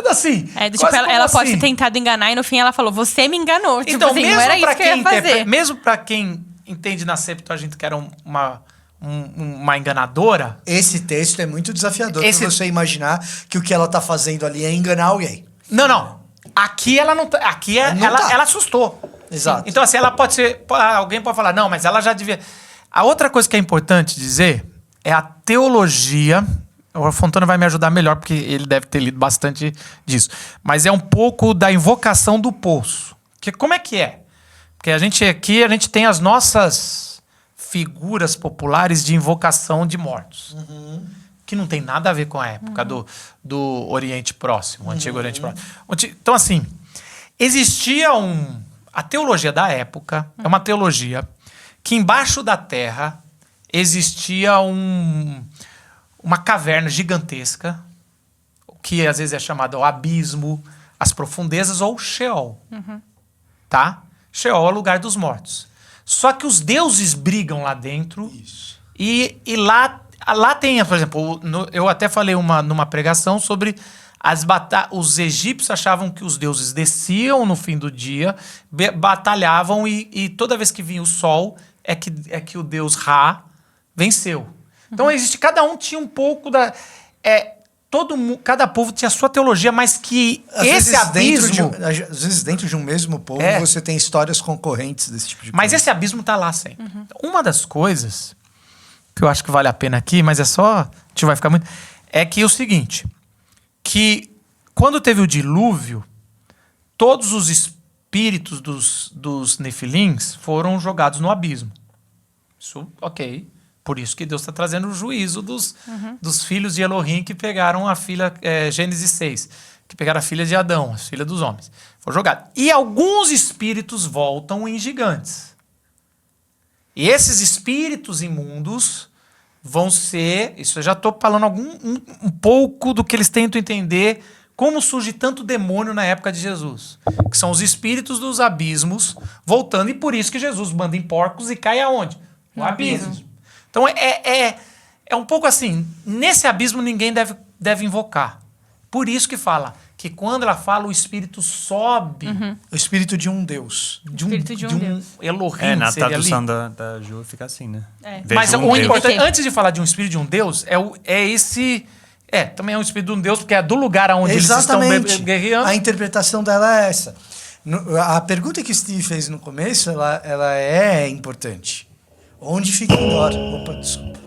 Assim, ela pode ter tentado enganar e no fim ela falou, você me enganou. Tipo então, assim, mesmo não era pra isso que eu ia fazer. Mesmo pra quem entende na Septuaginta que era uma enganadora... Esse texto é muito desafiador pra você imaginar que o que ela tá fazendo ali é enganar alguém. Não. Aqui ela não tá. Aqui ela assustou. Exato. Então, assim, ela pode ser... Alguém pode falar, não, mas ela já devia... A outra coisa que é importante dizer é a teologia. O Fontana vai me ajudar melhor, porque ele deve ter lido bastante disso. Mas é um pouco da invocação do poço. Que como é que é? Porque a gente tem as nossas figuras populares de invocação de mortos. Que não tem nada a ver com a época do Oriente Próximo, o Antigo Oriente Próximo. Então, assim, existia a teologia da época é uma teologia que embaixo da terra existia uma caverna gigantesca que às vezes é chamado o abismo, as profundezas ou Sheol. Tá? Sheol é o lugar dos mortos. Só que os deuses brigam lá dentro. Isso. E lá tem, por exemplo, eu até falei numa pregação sobre os egípcios achavam que os deuses desciam no fim do dia, batalhavam e toda vez que vinha o sol é que o deus Ra venceu. Então cada um tinha um pouco da... cada povo tinha a sua teologia, mas que esse abismo... Às vezes dentro de um mesmo povo você tem histórias concorrentes desse tipo de coisa. Mas esse abismo tá lá sempre. Uma das coisas que eu acho que vale a pena aqui, mas a gente vai ficar muito... É que é o seguinte, que quando teve o dilúvio, todos os espíritos dos nefilins foram jogados no abismo. Isso, ok. Por isso que Deus está trazendo o juízo dos filhos de Elohim que pegaram a filha, Gênesis 6, que pegaram a filha de Adão, a filha dos homens. Foi jogado. E alguns espíritos voltam em gigantes. E esses espíritos imundos vão ser... Isso eu já estou falando um pouco do que eles tentam entender como surge tanto demônio na época de Jesus. Que são os espíritos dos abismos voltando. E por isso que Jesus manda em porcos e cai aonde? No abismo. Então é um pouco assim, nesse abismo ninguém deve invocar. Por isso que fala que quando ela fala o espírito sobe... O espírito de um Deus. De um Deus. Elohim, na seria tradução ali. da Ju fica assim, né? Mas Vejo o Deus. importante, antes de falar de um espírito de um Deus, é esse... também é um espírito de um Deus, porque é do lugar onde eles estão guerreando. A interpretação dela é essa. A pergunta que o Steve fez no começo, ela é importante. Onde fica Endor? Opa, desculpa.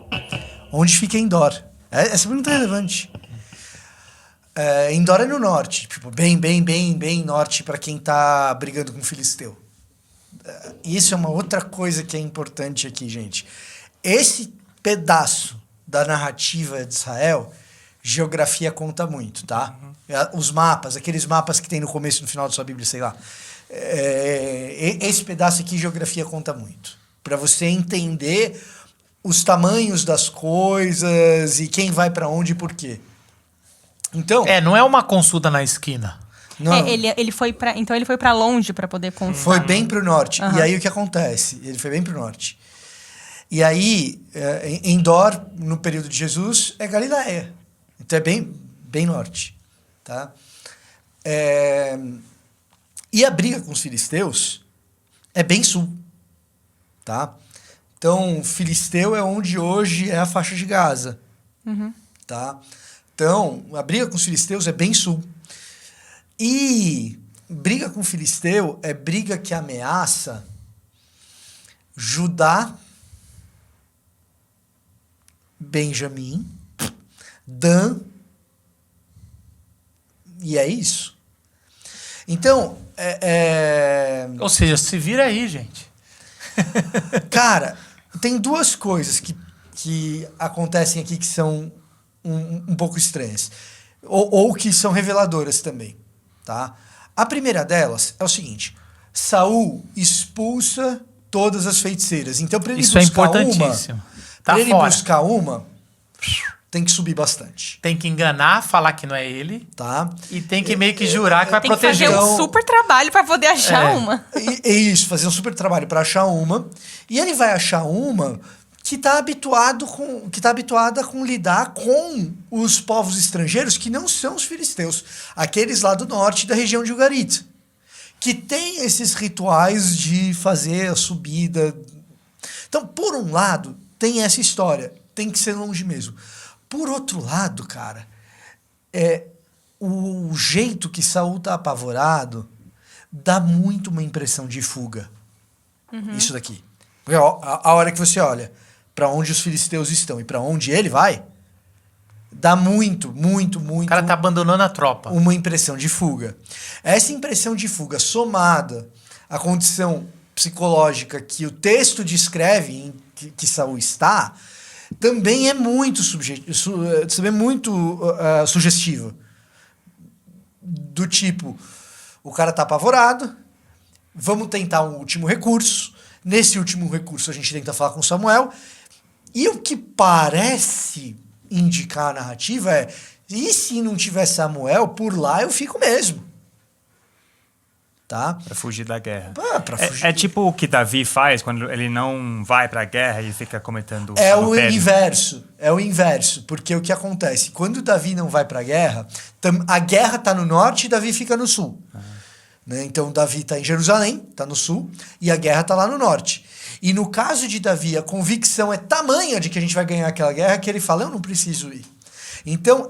Onde fica Endor? Essa pergunta é relevante. Endor é no norte, tipo, bem norte para quem tá brigando com o Filisteu. Isso é uma outra coisa que é importante aqui, gente. Esse pedaço da narrativa de Israel, geografia conta muito, tá? Os mapas, aqueles mapas que tem no começo e no final da sua Bíblia, sei lá. Esse pedaço aqui, geografia conta muito. Para você entender os tamanhos das coisas e quem vai para onde e por quê. Então, não é uma consulta na esquina. não, Ele foi para longe para poder consultar. foi bem pro norte. E aí o que acontece? Ele foi bem pro norte. E aí, Endor, no período de Jesus, é Galileia. Então é bem norte. Tá? E a briga com os filisteus é bem sul. Tá? Então, Filisteu é onde hoje é a faixa de Gaza. Tá? Então, a briga com os filisteus é bem sul. E briga com filisteu é briga que ameaça Judá, Benjamim, Dan, e é isso. Então, Ou seja, se vira aí, gente. cara, tem duas coisas que acontecem aqui que são um pouco estranhas. Ou que são reveladoras também. Tá? A primeira delas é o seguinte: Saul expulsa todas as feiticeiras. Então, para ele Isso é buscar importantíssimo. Tá para ele fora. buscar uma, tem que subir bastante. Tem que enganar, falar que não é ele. Tá? E tem que meio que jurar que vai Tem que proteger. fazer Então- um super trabalho para poder achar uma. É isso, fazer um super trabalho para achar uma. E ele vai achar uma que está habituada com lidar com os povos estrangeiros que não são os filisteus, aqueles lá do norte da região de Ugarit, que tem esses rituais de fazer a subida. Então, por um lado, tem essa história, tem que ser longe mesmo. Por outro lado, cara, o jeito que Saul tá apavorado dá muito uma impressão de fuga. Isso daqui. Porque, ó, a hora que você olha para onde os filisteus estão e para onde ele vai, dá muito O cara tá abandonando a tropa. uma impressão de fuga. Essa impressão de fuga somada à condição psicológica que o texto descreve em que Saul está, também é muito sugestiva. Do tipo, o cara tá apavorado, vamos tentar um último recurso. Nesse último recurso a gente tenta falar com Samuel. E o que parece indicar a narrativa é: E se não tiver Samuel, por lá eu fico mesmo. Tá? Pra fugir da guerra. Pra fugir. É tipo o que Davi faz quando ele não vai pra guerra e fica cometendo É o adultério. inverso. É o inverso. Porque o que acontece? Quando Davi não vai pra guerra, a guerra tá no norte e Davi fica no sul. Né? Então Davi tá em Jerusalém, tá no sul, e a guerra tá lá no norte. E no caso de Davi, a convicção é tamanha de que a gente vai ganhar aquela guerra que ele fala, eu não preciso ir. Então,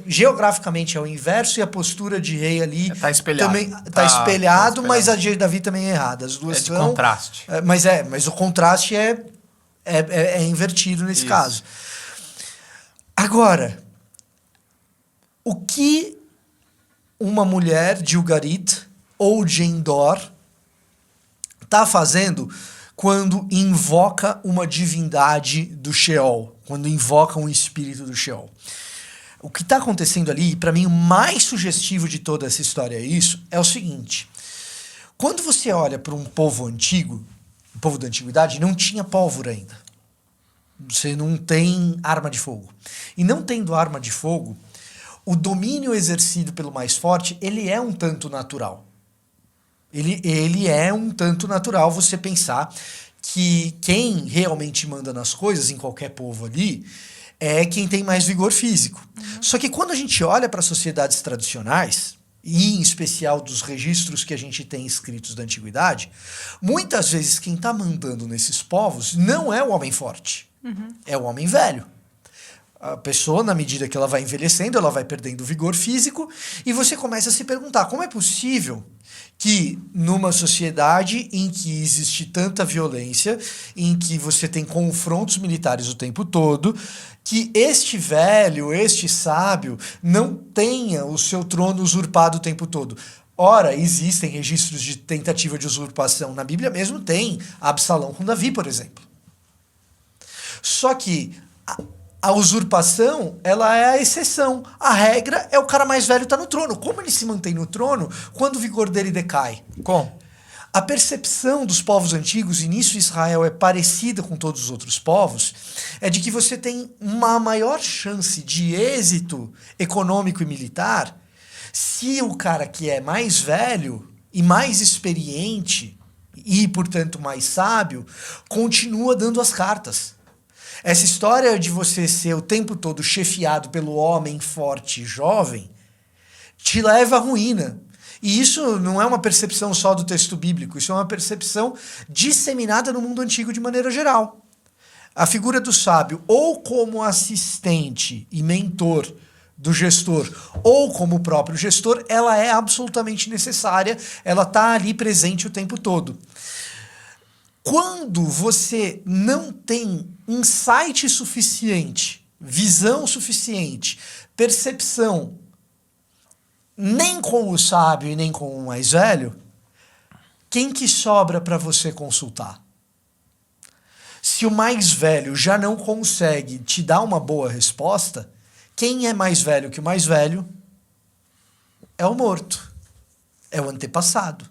geograficamente é o inverso e a postura de rei ali Tá espelhado. também tá espelhado, tá mas a de Davi também é errada. As duas É de são, contraste. mas o contraste é invertido nesse Isso. caso. Agora, o que uma mulher de Ugarit ou de Endor está fazendo quando invoca uma divindade do Sheol, quando invoca um espírito do Sheol? O que está acontecendo ali, para mim, o mais sugestivo de toda essa história é o seguinte. Quando você olha para um povo antigo, um povo da antiguidade, não tinha pólvora ainda. Você não tem arma de fogo. E não tendo arma de fogo, o domínio exercido pelo mais forte, ele é um tanto natural. Ele é um tanto natural você pensar que quem realmente manda nas coisas, em qualquer povo ali, é quem tem mais vigor físico. Só que quando a gente olha para sociedades tradicionais, e em especial dos registros que a gente tem escritos da antiguidade, muitas vezes quem está mandando nesses povos não é o homem forte, é o homem velho. A pessoa, na medida que ela vai envelhecendo, ela vai perdendo vigor físico, e você começa a se perguntar, como é possível que numa sociedade em que existe tanta violência, em que você tem confrontos militares o tempo todo, que este velho, este sábio, não tenha o seu trono usurpado o tempo todo? Ora, existem registros de tentativa de usurpação. Na Bíblia mesmo tem Absalão com Davi, por exemplo. Só que a usurpação, ela é a exceção. A regra é o cara mais velho estar no trono. Como ele se mantém no trono quando o vigor dele decai? Como? A percepção dos povos antigos, e nisso Israel é parecida com todos os outros povos, é de que você tem uma maior chance de êxito econômico e militar se o cara que é mais velho e mais experiente e, portanto, mais sábio, continua dando as cartas. Essa história de você ser o tempo todo chefiado pelo homem forte e jovem te leva à ruína. E isso não é uma percepção só do texto bíblico, isso é uma percepção disseminada no mundo antigo de maneira geral. A figura do sábio, ou como assistente e mentor do gestor, ou como o próprio gestor, ela é absolutamente necessária, ela está ali presente o tempo todo. Quando você não tem insight suficiente, visão suficiente, percepção, nem com o sábio e nem com o mais velho, quem que sobra para você consultar? Se o mais velho já não consegue te dar uma boa resposta, quem é mais velho que o mais velho é o morto, é o antepassado.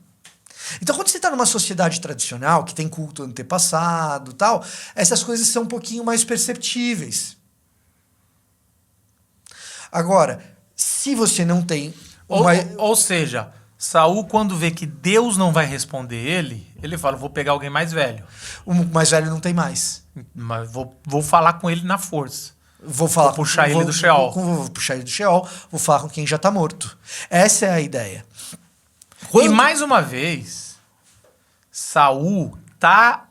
Então, quando você está numa sociedade tradicional, que tem culto antepassado e tal, essas coisas são um pouquinho mais perceptíveis. Agora, se você não tem... Ou seja, Saul, quando vê que Deus não vai responder ele fala, vou pegar alguém mais velho. O mais velho não tem mais. Mas vou falar com ele na força. Vou puxar ele do Sheol. Vou puxar ele do Sheol, vou falar com quem já está morto. Essa é a ideia. E mais uma vez, Saul tá,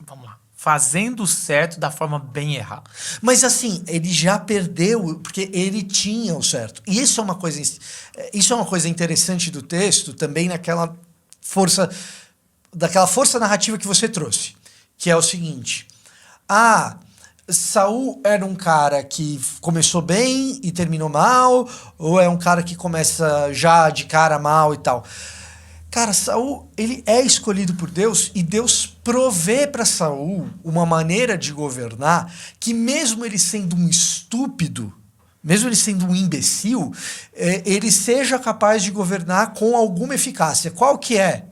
vamos lá, fazendo certo da forma bem errada. Mas assim, ele já perdeu, porque ele tinha o certo. E isso é uma coisa interessante do texto, também daquela força narrativa que você trouxe, que é o seguinte: Saul era um cara que começou bem e terminou mal, ou é um cara que começa já de cara mal e tal? Cara, Saul, ele é escolhido por Deus e Deus provê para Saul uma maneira de governar que, mesmo ele sendo um estúpido, mesmo ele sendo um imbecil, ele seja capaz de governar com alguma eficácia. Qual que é?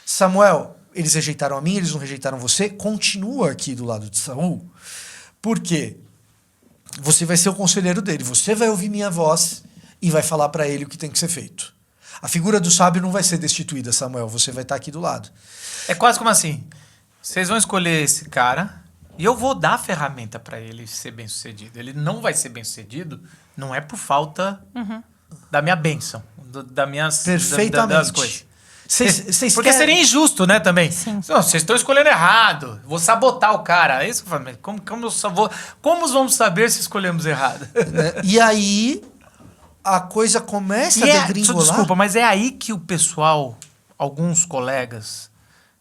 Samuel, eles rejeitaram a mim, eles não rejeitaram você, continua aqui do lado de Saul. Por quê? Você vai ser o conselheiro dele. Você vai ouvir minha voz e vai falar para ele o que tem que ser feito. A figura do sábio não vai ser destituída, Samuel. Você vai estar aqui do lado. É quase como assim: vocês vão escolher esse cara e eu vou dar a ferramenta para ele ser bem-sucedido. Ele não vai ser bem-sucedido, não é por falta da minha bênção, das minhas Perfeitamente. das coisas. querem... Porque seria injusto, né, também. Sim. Não, vocês estão escolhendo errado. Vou sabotar o cara. É isso que eu falo. Como vamos saber se escolhemos errado? E aí, a coisa começa a degringolar. Desculpa, mas é aí que o pessoal, alguns colegas,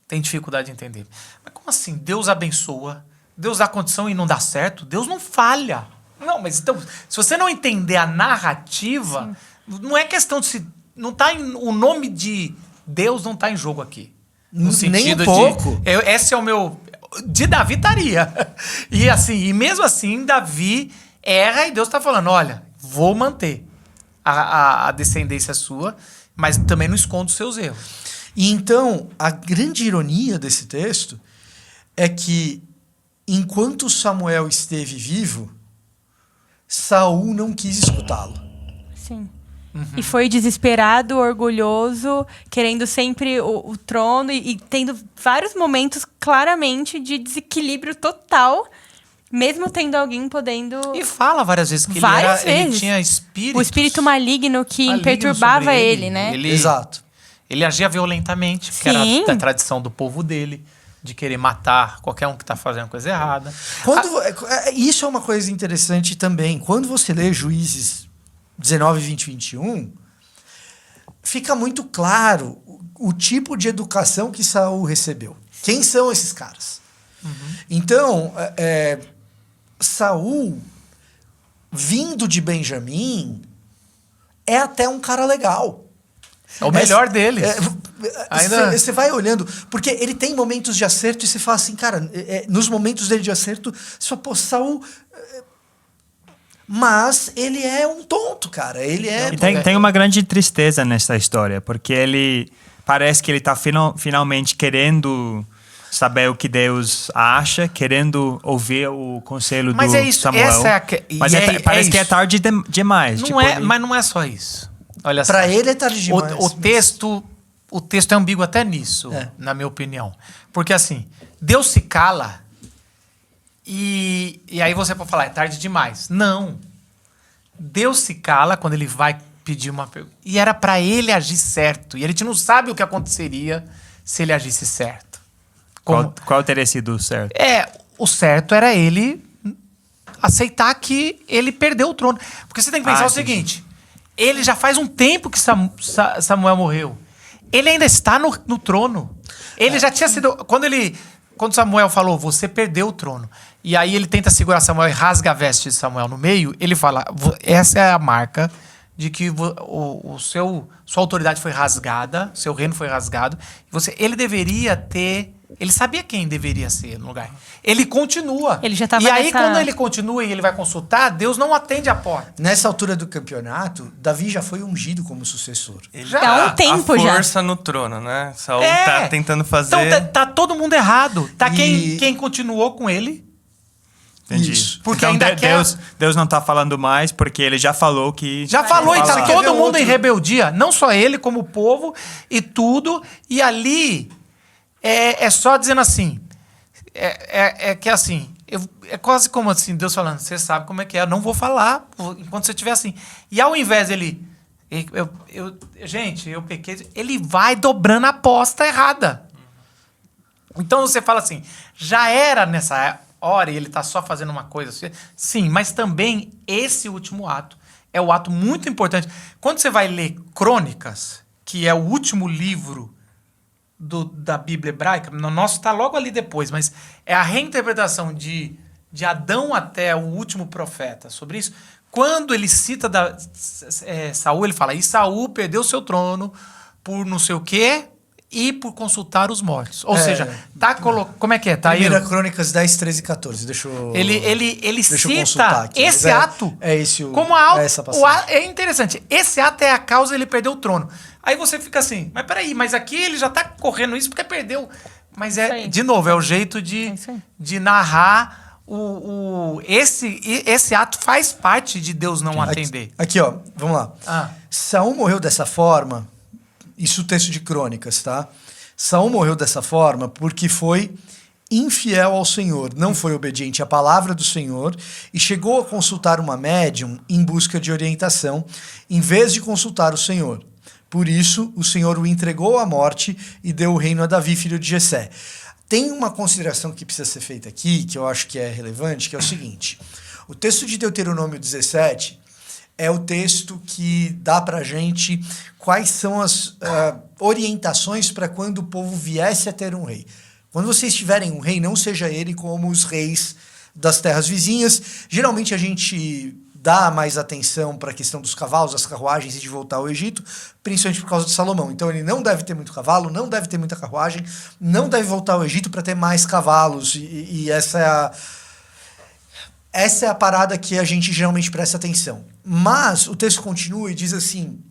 tem dificuldade de entender. Mas como assim? Deus abençoa, Deus dá condição e não dá certo? Deus não falha. Não, mas então, se você não entender a narrativa, não é questão de se... Não tá o nome de Deus não está em jogo aqui. No Nem sentido um pouco. Esse é o meu... De Davi estaria. E assim, e mesmo assim, Davi erra e Deus está falando, olha, vou manter a descendência sua, mas também não escondo os seus erros. E então, a grande ironia desse texto é que, enquanto Samuel esteve vivo, Saul não quis escutá-lo. Sim. E foi desesperado, orgulhoso, querendo sempre o trono e tendo vários momentos claramente de desequilíbrio total, mesmo tendo alguém podendo... E fala várias vezes que Várias ele vezes. tinha espírito. O espírito maligno que maligno perturbava sobre ele, né? Exato. Ele agia violentamente, porque Sim. era da tradição do povo dele, de querer matar qualquer um que está fazendo coisa errada. Isso é uma coisa interessante também. Quando você lê Juízes 19, 20, 21, fica muito claro o tipo de educação que Saul recebeu. Quem são esses caras? Então, Saul, vindo de Benjamim, é até um cara legal. É o melhor deles. Ainda- Você vai olhando, porque ele tem momentos de acerto e você fala assim, cara, nos momentos dele de acerto, você fala, pô, Saul... Mas ele é um tonto, cara. Ele é... E tem uma grande tristeza nessa história, porque ele parece que ele está finalmente querendo saber o que Deus acha, querendo ouvir o conselho Mas do é isso, Samuel. essa é a Mas parece que é isso. tarde demais. Não Tipo, é, mas não é só isso. Olha Pra só. ele é tarde demais. O texto é ambíguo até nisso, É. na minha opinião. Porque assim, Deus se cala e aí você pode falar, é tarde demais. Não. Deus se cala quando ele vai pedir uma pergunta. E era pra ele agir certo. E a gente não sabe o que aconteceria se ele agisse certo. qual teria sido o certo? O certo era ele aceitar que ele perdeu o trono. Porque você tem que pensar o entendi. seguinte, ele já faz um tempo que Samuel morreu. Ele ainda está no trono. Ele já tinha sido... Quando Samuel falou, você perdeu o trono. E aí ele tenta segurar Samuel e rasga a veste de Samuel no meio, ele fala, essa é a marca de que sua autoridade foi rasgada, seu reino foi rasgado. Ele deveria ter... Ele sabia quem deveria ser no lugar. Ele continua. Ele já tava E aí, nessa- quando ele continua e ele vai consultar, Deus não atende a porta. Nessa altura do campeonato, Davi já foi ungido como sucessor. Ele Já tá há um tempo a já. força no trono, né? Saul tá tentando fazer... Então tá todo mundo errado. Tá E- quem continuou com ele. Entendi. Isso. Porque Então ainda Deus não está falando mais porque ele já falou que... Já falou, e tá falar. Quer ver todo mundo outro- em rebeldia. Não só ele, como o povo e tudo. E ali é só dizendo assim. Que assim. É quase como assim, Deus falando, você sabe como é que é, eu não vou falar enquanto você estiver assim. E ao invés dele. Gente, eu pequei. Ele vai dobrando a aposta errada. Então você fala assim, já era nessa hora e ele tá só fazendo uma coisa assim. Sim, mas também esse último ato é o ato muito importante. Quando você vai ler Crônicas, que é o último livro da Bíblia hebraica, no nosso está logo ali depois, mas é a reinterpretação de Adão até o último profeta sobre isso. Quando ele cita Saul, ele fala, e Saul perdeu seu trono por não sei o quê e por consultar os mortos. Ou seja, como é que é? Tá aí? 1 Crônicas 10, 13 e 14. Deixa eu Ele consultar cita aqui, esse mas ato é esse como essa passagem. é interessante. Esse ato é a causa ele perdeu o trono. Aí você fica assim, mas peraí, mas aqui ele já tá correndo isso porque perdeu. Mas Isso aí. de novo, é o jeito É isso aí. de narrar esse ato faz parte de Deus não atender. Aqui, ó, vamos lá. Ah. Saul morreu dessa forma, isso é o texto de Crônicas, tá? Saul morreu dessa forma porque foi infiel ao Senhor, não foi obediente à palavra do Senhor e chegou a consultar uma médium em busca de orientação, em vez de consultar o Senhor. Por isso, o Senhor o entregou à morte e deu o reino a Davi, filho de Jessé. Tem uma consideração que precisa ser feita aqui, que eu acho que é relevante, que é o seguinte. O texto de Deuteronômio 17 é o texto que dá pra gente quais são as orientações para quando o povo viesse a ter um rei. Quando vocês tiverem um rei, não seja ele como os reis das terras vizinhas. Geralmente a gente dá mais atenção para a questão dos cavalos, das carruagens e de voltar ao Egito, principalmente por causa de Salomão. Então ele não deve ter muito cavalo, não deve ter muita carruagem, não deve voltar ao Egito para ter mais cavalos. E essa é a parada que a gente geralmente presta atenção. Mas o texto continua e diz assim,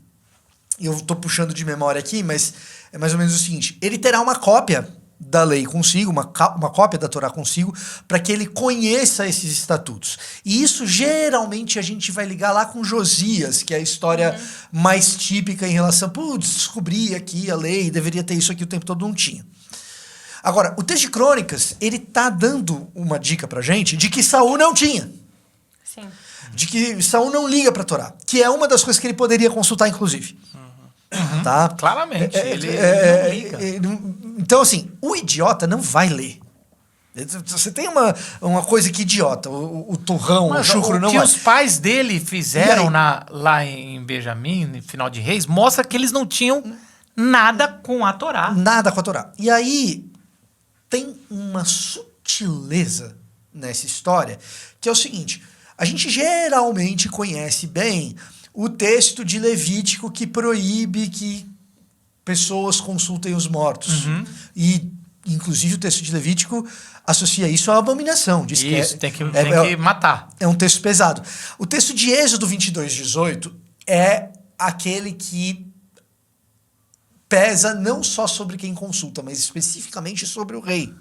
eu estou puxando de memória aqui, mas é mais ou menos o seguinte, ele terá uma cópia da lei consigo, uma cópia da Torá consigo, para que ele conheça esses estatutos. E isso, geralmente, a gente vai ligar lá com Josias, que é a história mais típica em relação, putz, descobri aqui a lei, deveria ter isso aqui o tempo todo, não tinha. Agora, o texto de Crônicas, ele tá dando uma dica pra gente de que Saul não tinha. Sim. De que Saul não liga pra Torá, que é uma das coisas que ele poderia consultar, inclusive. Tá? Claramente, ele não liga. Então, assim, o idiota não vai ler. Você tem uma coisa que idiota, o turrão, Mas o chucro o não que vai. os pais dele fizeram E aí? lá em Benjamim, no final de Reis, mostra que eles não tinham nada com a Torá. Nada com a Torá. E aí, tem uma sutileza nessa história, que é o seguinte, a gente geralmente conhece bem o texto de Levítico que proíbe que pessoas consultem os mortos. E, inclusive, o texto de Levítico associa isso à abominação. Diz Isso, que tem que matar. é um texto pesado. O texto de Êxodo 22:18 é aquele que pesa não só sobre quem consulta, mas especificamente sobre o rei.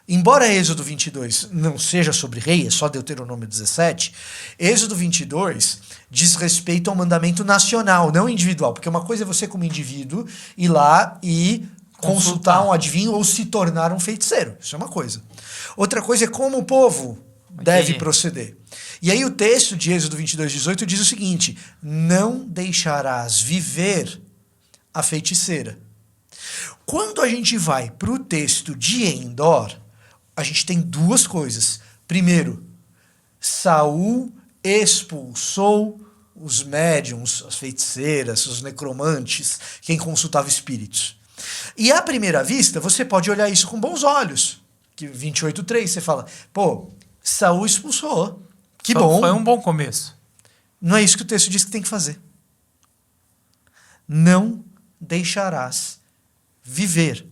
Embora Êxodo 22 não seja sobre rei, é só Deuteronômio 17, Êxodo 22 diz respeito ao mandamento nacional, não individual. Porque uma coisa é você como indivíduo ir lá e consultar um adivinho ou se tornar um feiticeiro. Isso é uma coisa. Outra coisa é como o povo deve proceder. E aí o texto de Êxodo 22:18 diz o seguinte, não deixarás viver a feiticeira. Quando a gente vai para o texto de Endor, a gente tem duas coisas. Primeiro, Saul expulsou os médiums, as feiticeiras, os necromantes, quem consultava espíritos. E à primeira vista, você pode olhar isso com bons olhos. Que 28:3, você fala, pô, Saul expulsou. Que bom. Foi um bom começo. Não é isso que o texto diz que tem que fazer. Não deixarás viver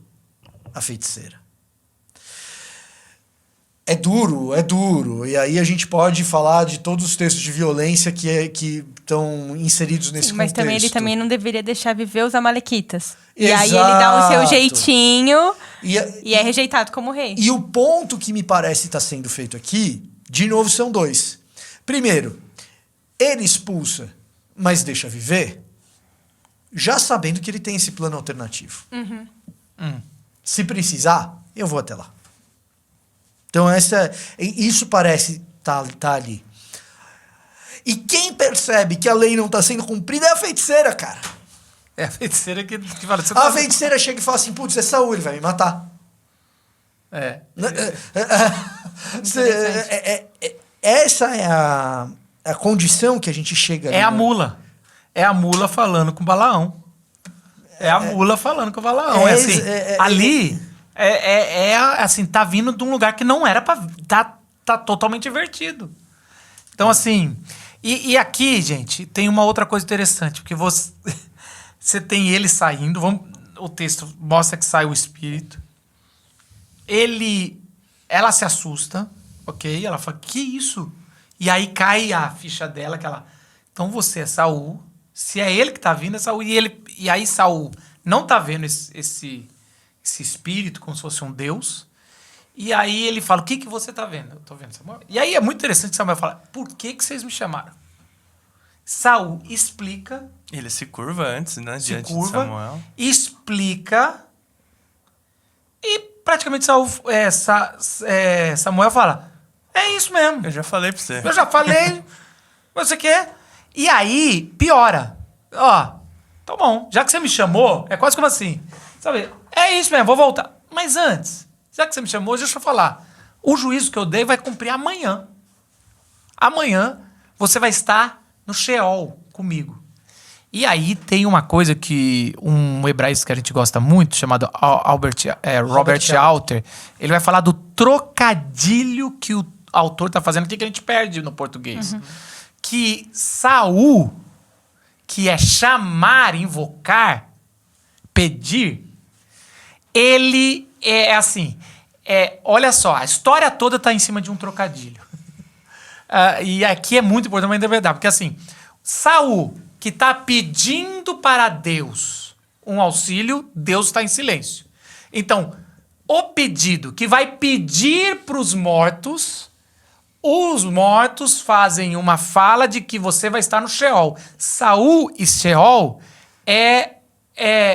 a feiticeira. É duro. E aí a gente pode falar de todos os textos de violência que estão inseridos nesse Mas contexto. também ele também não deveria deixar viver os amalequitas. E Exato. aí ele dá o seu jeitinho E é rejeitado como rei. E o ponto que me parece estar sendo feito aqui, de novo, são dois. Primeiro, ele expulsa, mas deixa viver, já sabendo que ele tem esse plano alternativo. Se precisar, eu vou até lá. Então isso parece tá ali. E quem percebe que a lei não está sendo cumprida é a feiticeira, cara. É a feiticeira que fala... Você A feiticeira chega e fala assim, putz, é Saul, ele vai me matar. Essa é a condição que a gente chega ali. É a mula. É a mula falando com o Balaão. É a mula falando com o Balaão. Ali... assim, tá vindo de um lugar que não era pra... Tá totalmente invertido. Então, assim... E aqui, gente, tem uma outra coisa interessante. Porque você tem ele saindo... o texto mostra que sai o espírito. Ela se assusta, ok? Ela fala, que isso? E aí cai a ficha dela, que ela... Então, você é Saul. Se é ele que tá vindo, é Saul. E aí Saul não tá vendo esse espírito como se fosse um deus. E aí ele fala, o que você tá vendo? Eu tô vendo Samuel. E aí é muito interessante que Samuel fala, por que vocês me chamaram? Saul explica. Ele se curva antes, né? Se Diante curva, de Samuel. explica. E praticamente Samuel fala, é isso mesmo. Eu já falei pra você. Eu já falei, você quer? E aí, piora. Ó, tá bom, já que você me chamou, é quase como assim, sabe? É isso mesmo, vou voltar. Mas antes, já que você me chamou, deixa eu falar. O juízo que eu dei vai cumprir amanhã. Amanhã você vai estar no Sheol comigo. E aí tem uma coisa que um hebraísta que a gente gosta muito, chamado Robert Alter, ele vai falar do trocadilho que o autor está fazendo aqui, que a gente perde no português. Que Saul, que é chamar, invocar, pedir, ele é assim, olha só, a história toda está em cima de um trocadilho. E aqui é muito importante interpretar, porque assim, Saul, que está pedindo para Deus um auxílio, Deus está em silêncio. Então, o pedido que vai pedir para os mortos fazem uma fala de que você vai estar no Sheol. Saul e Sheol é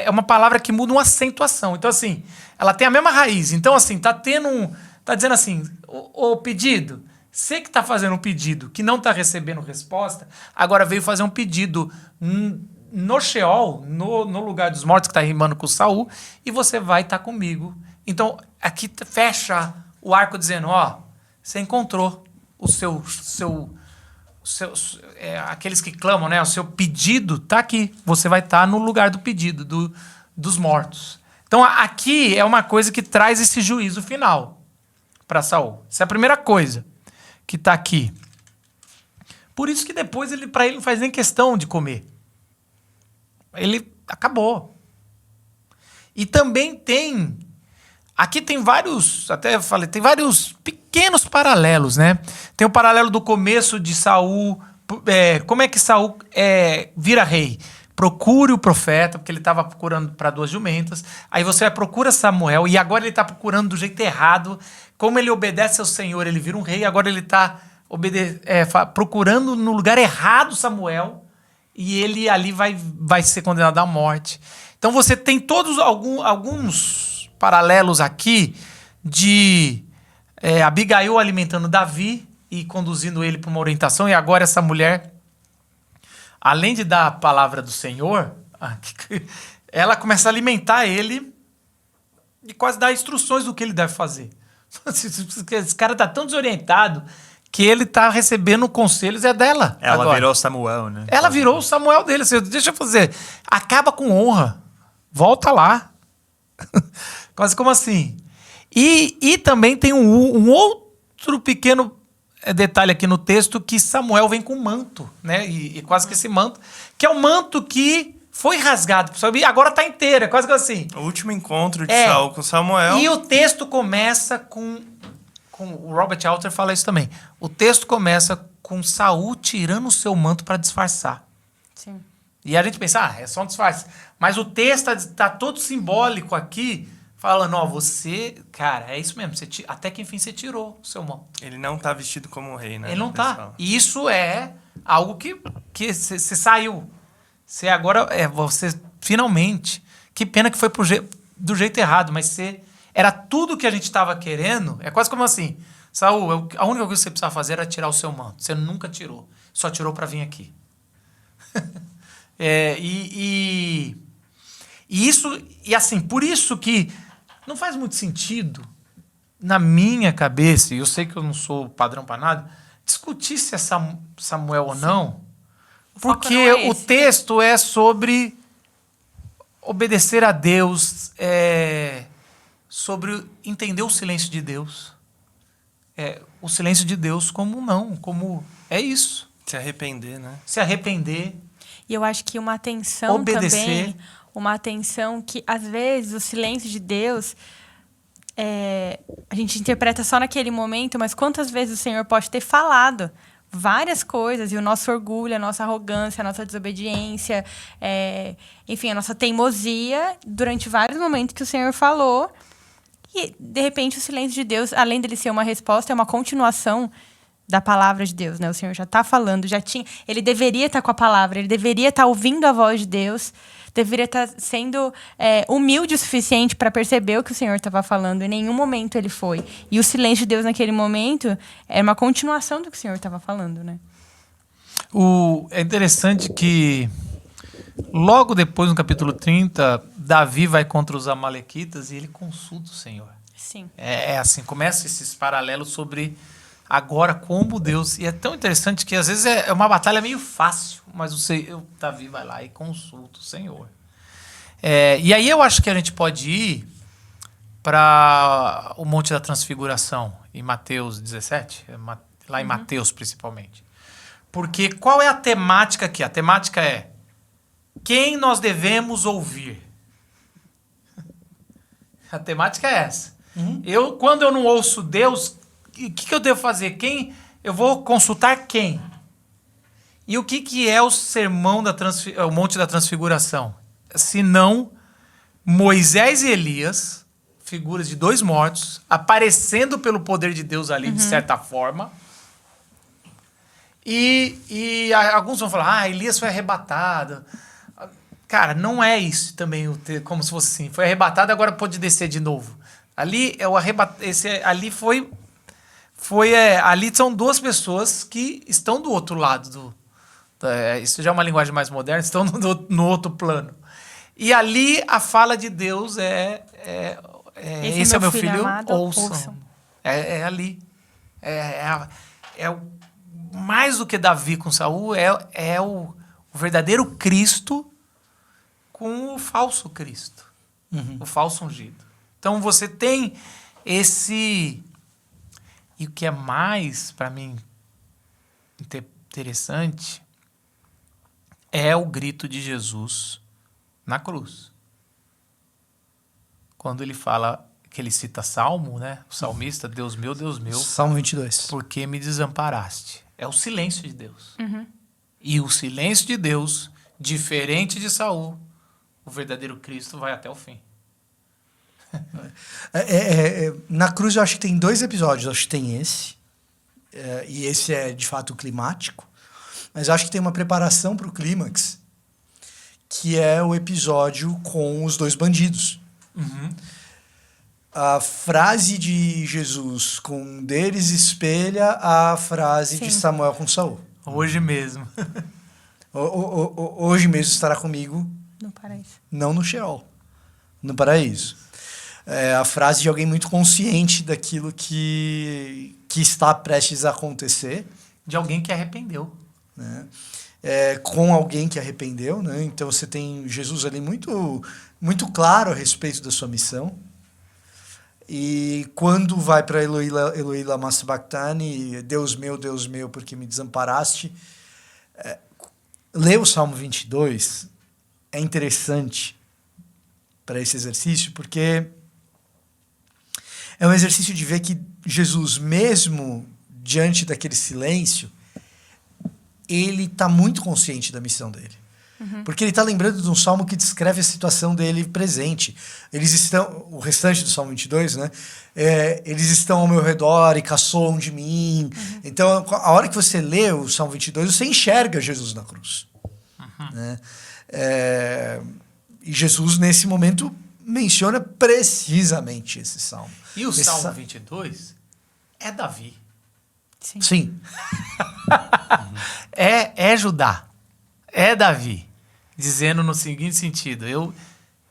uma palavra que muda uma acentuação. Então, assim, ela tem a mesma raiz. Então, assim, tá dizendo assim, o pedido, você que está fazendo um pedido que não está recebendo resposta, agora veio fazer um pedido no Sheol, no lugar dos mortos, que está rimando com Saul, e você vai estar comigo. Então, aqui fecha o arco dizendo, ó, você encontrou o aqueles que clamam, né? O seu pedido está aqui. Você vai estar no lugar do pedido dos mortos. Então, aqui é uma coisa que traz esse juízo final para Saul. Essa é a primeira coisa que está aqui. Por isso que depois para ele não faz nem questão de comer. Ele acabou. E também aqui tem vários, até falei, tem vários pequenos paralelos, né? Tem o paralelo do começo de Saul, como é que Saul vira rei? Procure o profeta, porque ele estava procurando para 2 jumentas. Aí você procura Samuel, e agora ele está procurando do jeito errado. Como ele obedece ao Senhor, ele vira um rei. Agora ele está procurando no lugar errado Samuel, e ele ali vai ser condenado à morte. Então você tem todos alguns paralelos aqui de Abigail alimentando Davi e conduzindo ele para uma orientação, e agora essa mulher, além de dar a palavra do Senhor, ela começa a alimentar ele e quase dar instruções do que ele deve fazer. Esse cara está tão desorientado que ele está recebendo conselhos dela. Ela agora virou Samuel, né? Ela virou o Samuel dele. Assim, deixa eu fazer. Acaba com honra. Volta lá. Quase como assim. E também tem um outro pequeno detalhe aqui no texto, que Samuel vem com manto, né? E quase que esse manto, que é o manto que foi rasgado, e agora está inteiro, é quase que assim. O último encontro de Saul com Samuel. E o texto começa com o Robert Alter fala isso também. O texto começa com Saul tirando o seu manto para disfarçar. Sim. E a gente pensa, é só um disfarce. Mas o texto está todo simbólico aqui, falando, ó, você, cara, é isso mesmo, até que enfim você tirou o seu manto. Ele não está vestido como um rei, né? Ele não tá. E isso é algo que você saiu. Você agora, você finalmente, que pena que foi do jeito errado, mas era tudo que a gente estava querendo. É quase como assim, Saul, a única coisa que você precisava fazer era tirar o seu manto. Você nunca tirou, só tirou para vir aqui. E assim, por isso que não faz muito sentido, na minha cabeça, e eu sei que eu não sou padrão para nada, discutir se é Samuel ou não, porque o texto é sobre obedecer a Deus, sobre entender o silêncio de Deus. O silêncio de Deus como é isso. Se arrepender, né? Se arrepender. E eu acho que uma atenção obedecer. Também, uma atenção que, às vezes, o silêncio de Deus, a gente interpreta só naquele momento, mas quantas vezes o Senhor pode ter falado várias coisas, e o nosso orgulho, a nossa arrogância, a nossa desobediência, enfim, a nossa teimosia, durante vários momentos que o Senhor falou, E, de repente, o silêncio de Deus, além dele ser uma resposta, é uma continuação da palavra de Deus, né? O Senhor já está falando, ele deveria estar com a palavra, ele deveria estar ouvindo a voz de Deus, deveria estar sendo humilde o suficiente para perceber o que o Senhor estava falando. Em nenhum momento ele foi. E o silêncio de Deus naquele momento é uma continuação do que o Senhor estava falando, né? É interessante que logo depois, no capítulo 30, Davi vai contra os amalequitas e ele consulta o Senhor. Sim. É assim, começa esses paralelos sobre agora como Deus... E é tão interessante que às vezes é uma batalha meio fácil, mas o Davi vai lá e consulta o Senhor. E aí eu acho que a gente pode ir para o Monte da Transfiguração, em Mateus 17, lá em Mateus principalmente. Porque qual é a temática aqui? A temática é quem nós devemos ouvir. A temática é essa. Quando eu não ouço Deus, o que eu devo fazer? Eu vou consultar quem? E o que é o sermão o Monte da Transfiguração? Se não Moisés e Elias, figuras de 2 mortos, aparecendo pelo poder de Deus ali, de certa forma. E alguns vão falar, Elias foi arrebatado. Cara, não é isso também, como se fosse assim. Foi arrebatado, agora pode descer de novo. Ali ali são 2 pessoas que estão do outro lado. Isso já é uma linguagem mais moderna, estão no outro plano. E ali a fala de Deus esse é meu filho, amado, ouçam. É ali. Mais do que Davi com Saul, é o verdadeiro Cristo com o falso Cristo. O falso ungido. Então você tem esse... E o que é mais, para mim, interessante é o grito de Jesus na cruz. Quando ele fala, que ele cita Salmo, né? O salmista, Deus meu, Salmo 22. por que me desamparaste? É o silêncio de Deus. E o silêncio de Deus, diferente de Saul, o verdadeiro Cristo vai até o fim. Na cruz eu acho que tem 2 episódios. Acho que tem esse. E esse é, de fato, climático. Mas eu acho que tem uma preparação para o clímax, que é o episódio com os 2 bandidos. A frase de Jesus com um deles espelha a frase de Samuel com Saul. Hoje mesmo. Hoje mesmo estará comigo. No paraíso. Não no Sheol. No paraíso. É a frase de alguém muito consciente daquilo que está prestes a acontecer. De alguém que arrependeu. Né? Com alguém que arrependeu. Né? Então você tem Jesus ali muito, muito claro a respeito da sua missão. E quando vai para Eloi lama sabachthani, Deus meu, por que me desamparaste? Ler o Salmo 22 é interessante para esse exercício, porque é um exercício de ver que Jesus, mesmo diante daquele silêncio, ele está muito consciente da missão dele. Porque ele está lembrando de um salmo que descreve a situação dele presente. O restante do Salmo 22, né? Eles estão ao meu redor e caçoam de mim. Então, a hora que você lê o Salmo 22, você enxerga Jesus na cruz. Né? E Jesus, nesse momento, menciona precisamente esse salmo. E o Salmo 22 é Davi. Sim. É Judá. É Davi. Dizendo no seguinte sentido.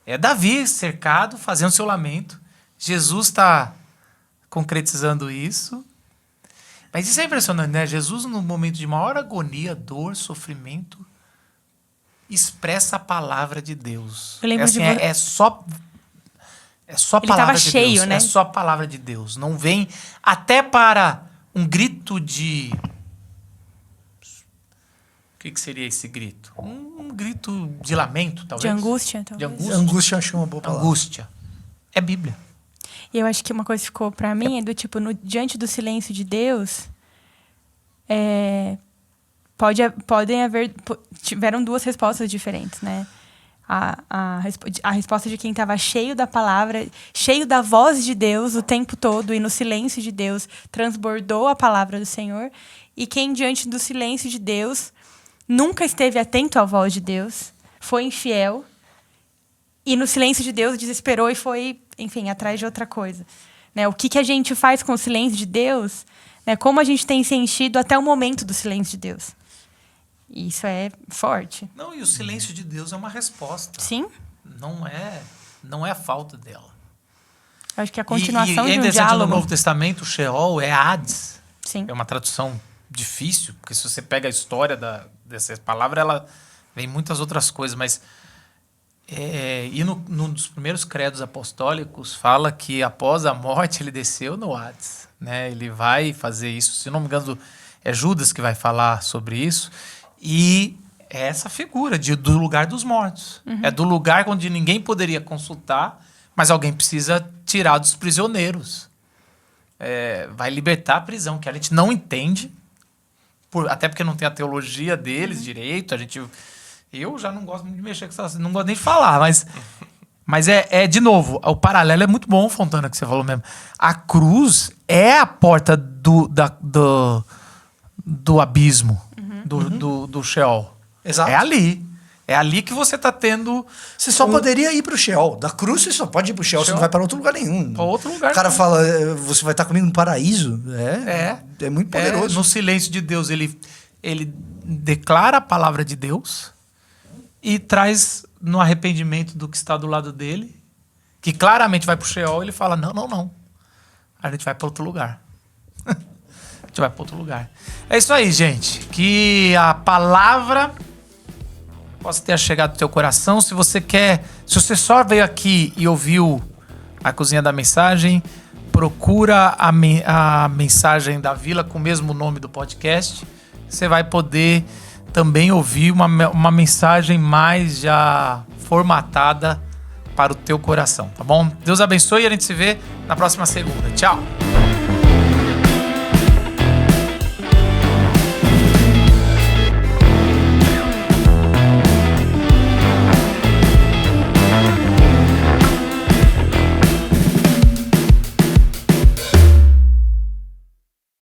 É Davi cercado, fazendo seu lamento. Jesus está concretizando isso. Mas isso é impressionante, né? Jesus, no momento de maior agonia, dor, sofrimento, expressa a palavra de Deus. Eu lembro é só Ele palavra de cheio, Deus. né? É só a palavra de Deus. Não vem até para um grito de... O que seria esse grito? Um grito de lamento, talvez? De angústia, talvez. De angústia. Angústia, acho que é uma boa palavra. Angústia. É Bíblia. E eu acho que uma coisa que ficou pra mim é do tipo, diante do silêncio de Deus, tiveram 2 respostas diferentes, né? A resposta de quem estava cheio da palavra, cheio da voz de Deus o tempo todo, e no silêncio de Deus transbordou a palavra do Senhor. E quem, diante do silêncio de Deus, nunca esteve atento à voz de Deus, foi infiel, e no silêncio de Deus desesperou e foi, enfim, atrás de outra coisa. Né? O que a gente faz com o silêncio de Deus, né? Como a gente tem se enchido até o momento do silêncio de Deus. Isso é forte. Não, e o silêncio de Deus é uma resposta. Sim. Não é a falta dela. Eu acho que a continuação e de um no diálogo... Novo Testamento, o Sheol é Hades. Sim. É uma tradução difícil, porque se você pega a história dessa palavra, ela vem muitas outras coisas, mas... num dos primeiros credos apostólicos, fala que após a morte ele desceu no Hades. Né? Ele vai fazer isso. Se não me engano, é Judas que vai falar sobre isso. E é essa figura do lugar dos mortos. Uhum. É do lugar onde ninguém poderia consultar, mas alguém precisa tirar dos prisioneiros. Vai libertar a prisão, que a gente não entende, até porque não tem a teologia deles direito. Eu já não gosto muito de mexer com essas... Não gosto nem de falar, mas de novo, o paralelo é muito bom, Fontana, que você falou mesmo. A cruz é a porta do abismo, do Sheol. Exato. É ali que você está tendo... Você só poderia ir pro Sheol. Da cruz você só pode ir pro Sheol, você não vai para outro lugar nenhum. Para outro lugar. O cara fala, você vai estar comigo no paraíso. É muito poderoso. No silêncio de Deus, ele declara a palavra de Deus e traz no arrependimento do que está do lado dele, que claramente vai pro Sheol, ele fala, não. A gente vai para outro lugar. A gente vai para outro lugar. É isso aí, gente. Que a palavra possa ter chegado no teu coração. Se você só veio aqui e ouviu a Cozinha da Mensagem, procura a Mensagem da Vila com o mesmo nome do podcast. Você vai poder também ouvir uma mensagem mais já formatada para o teu coração, tá bom? Deus abençoe e a gente se vê na próxima segunda. Tchau!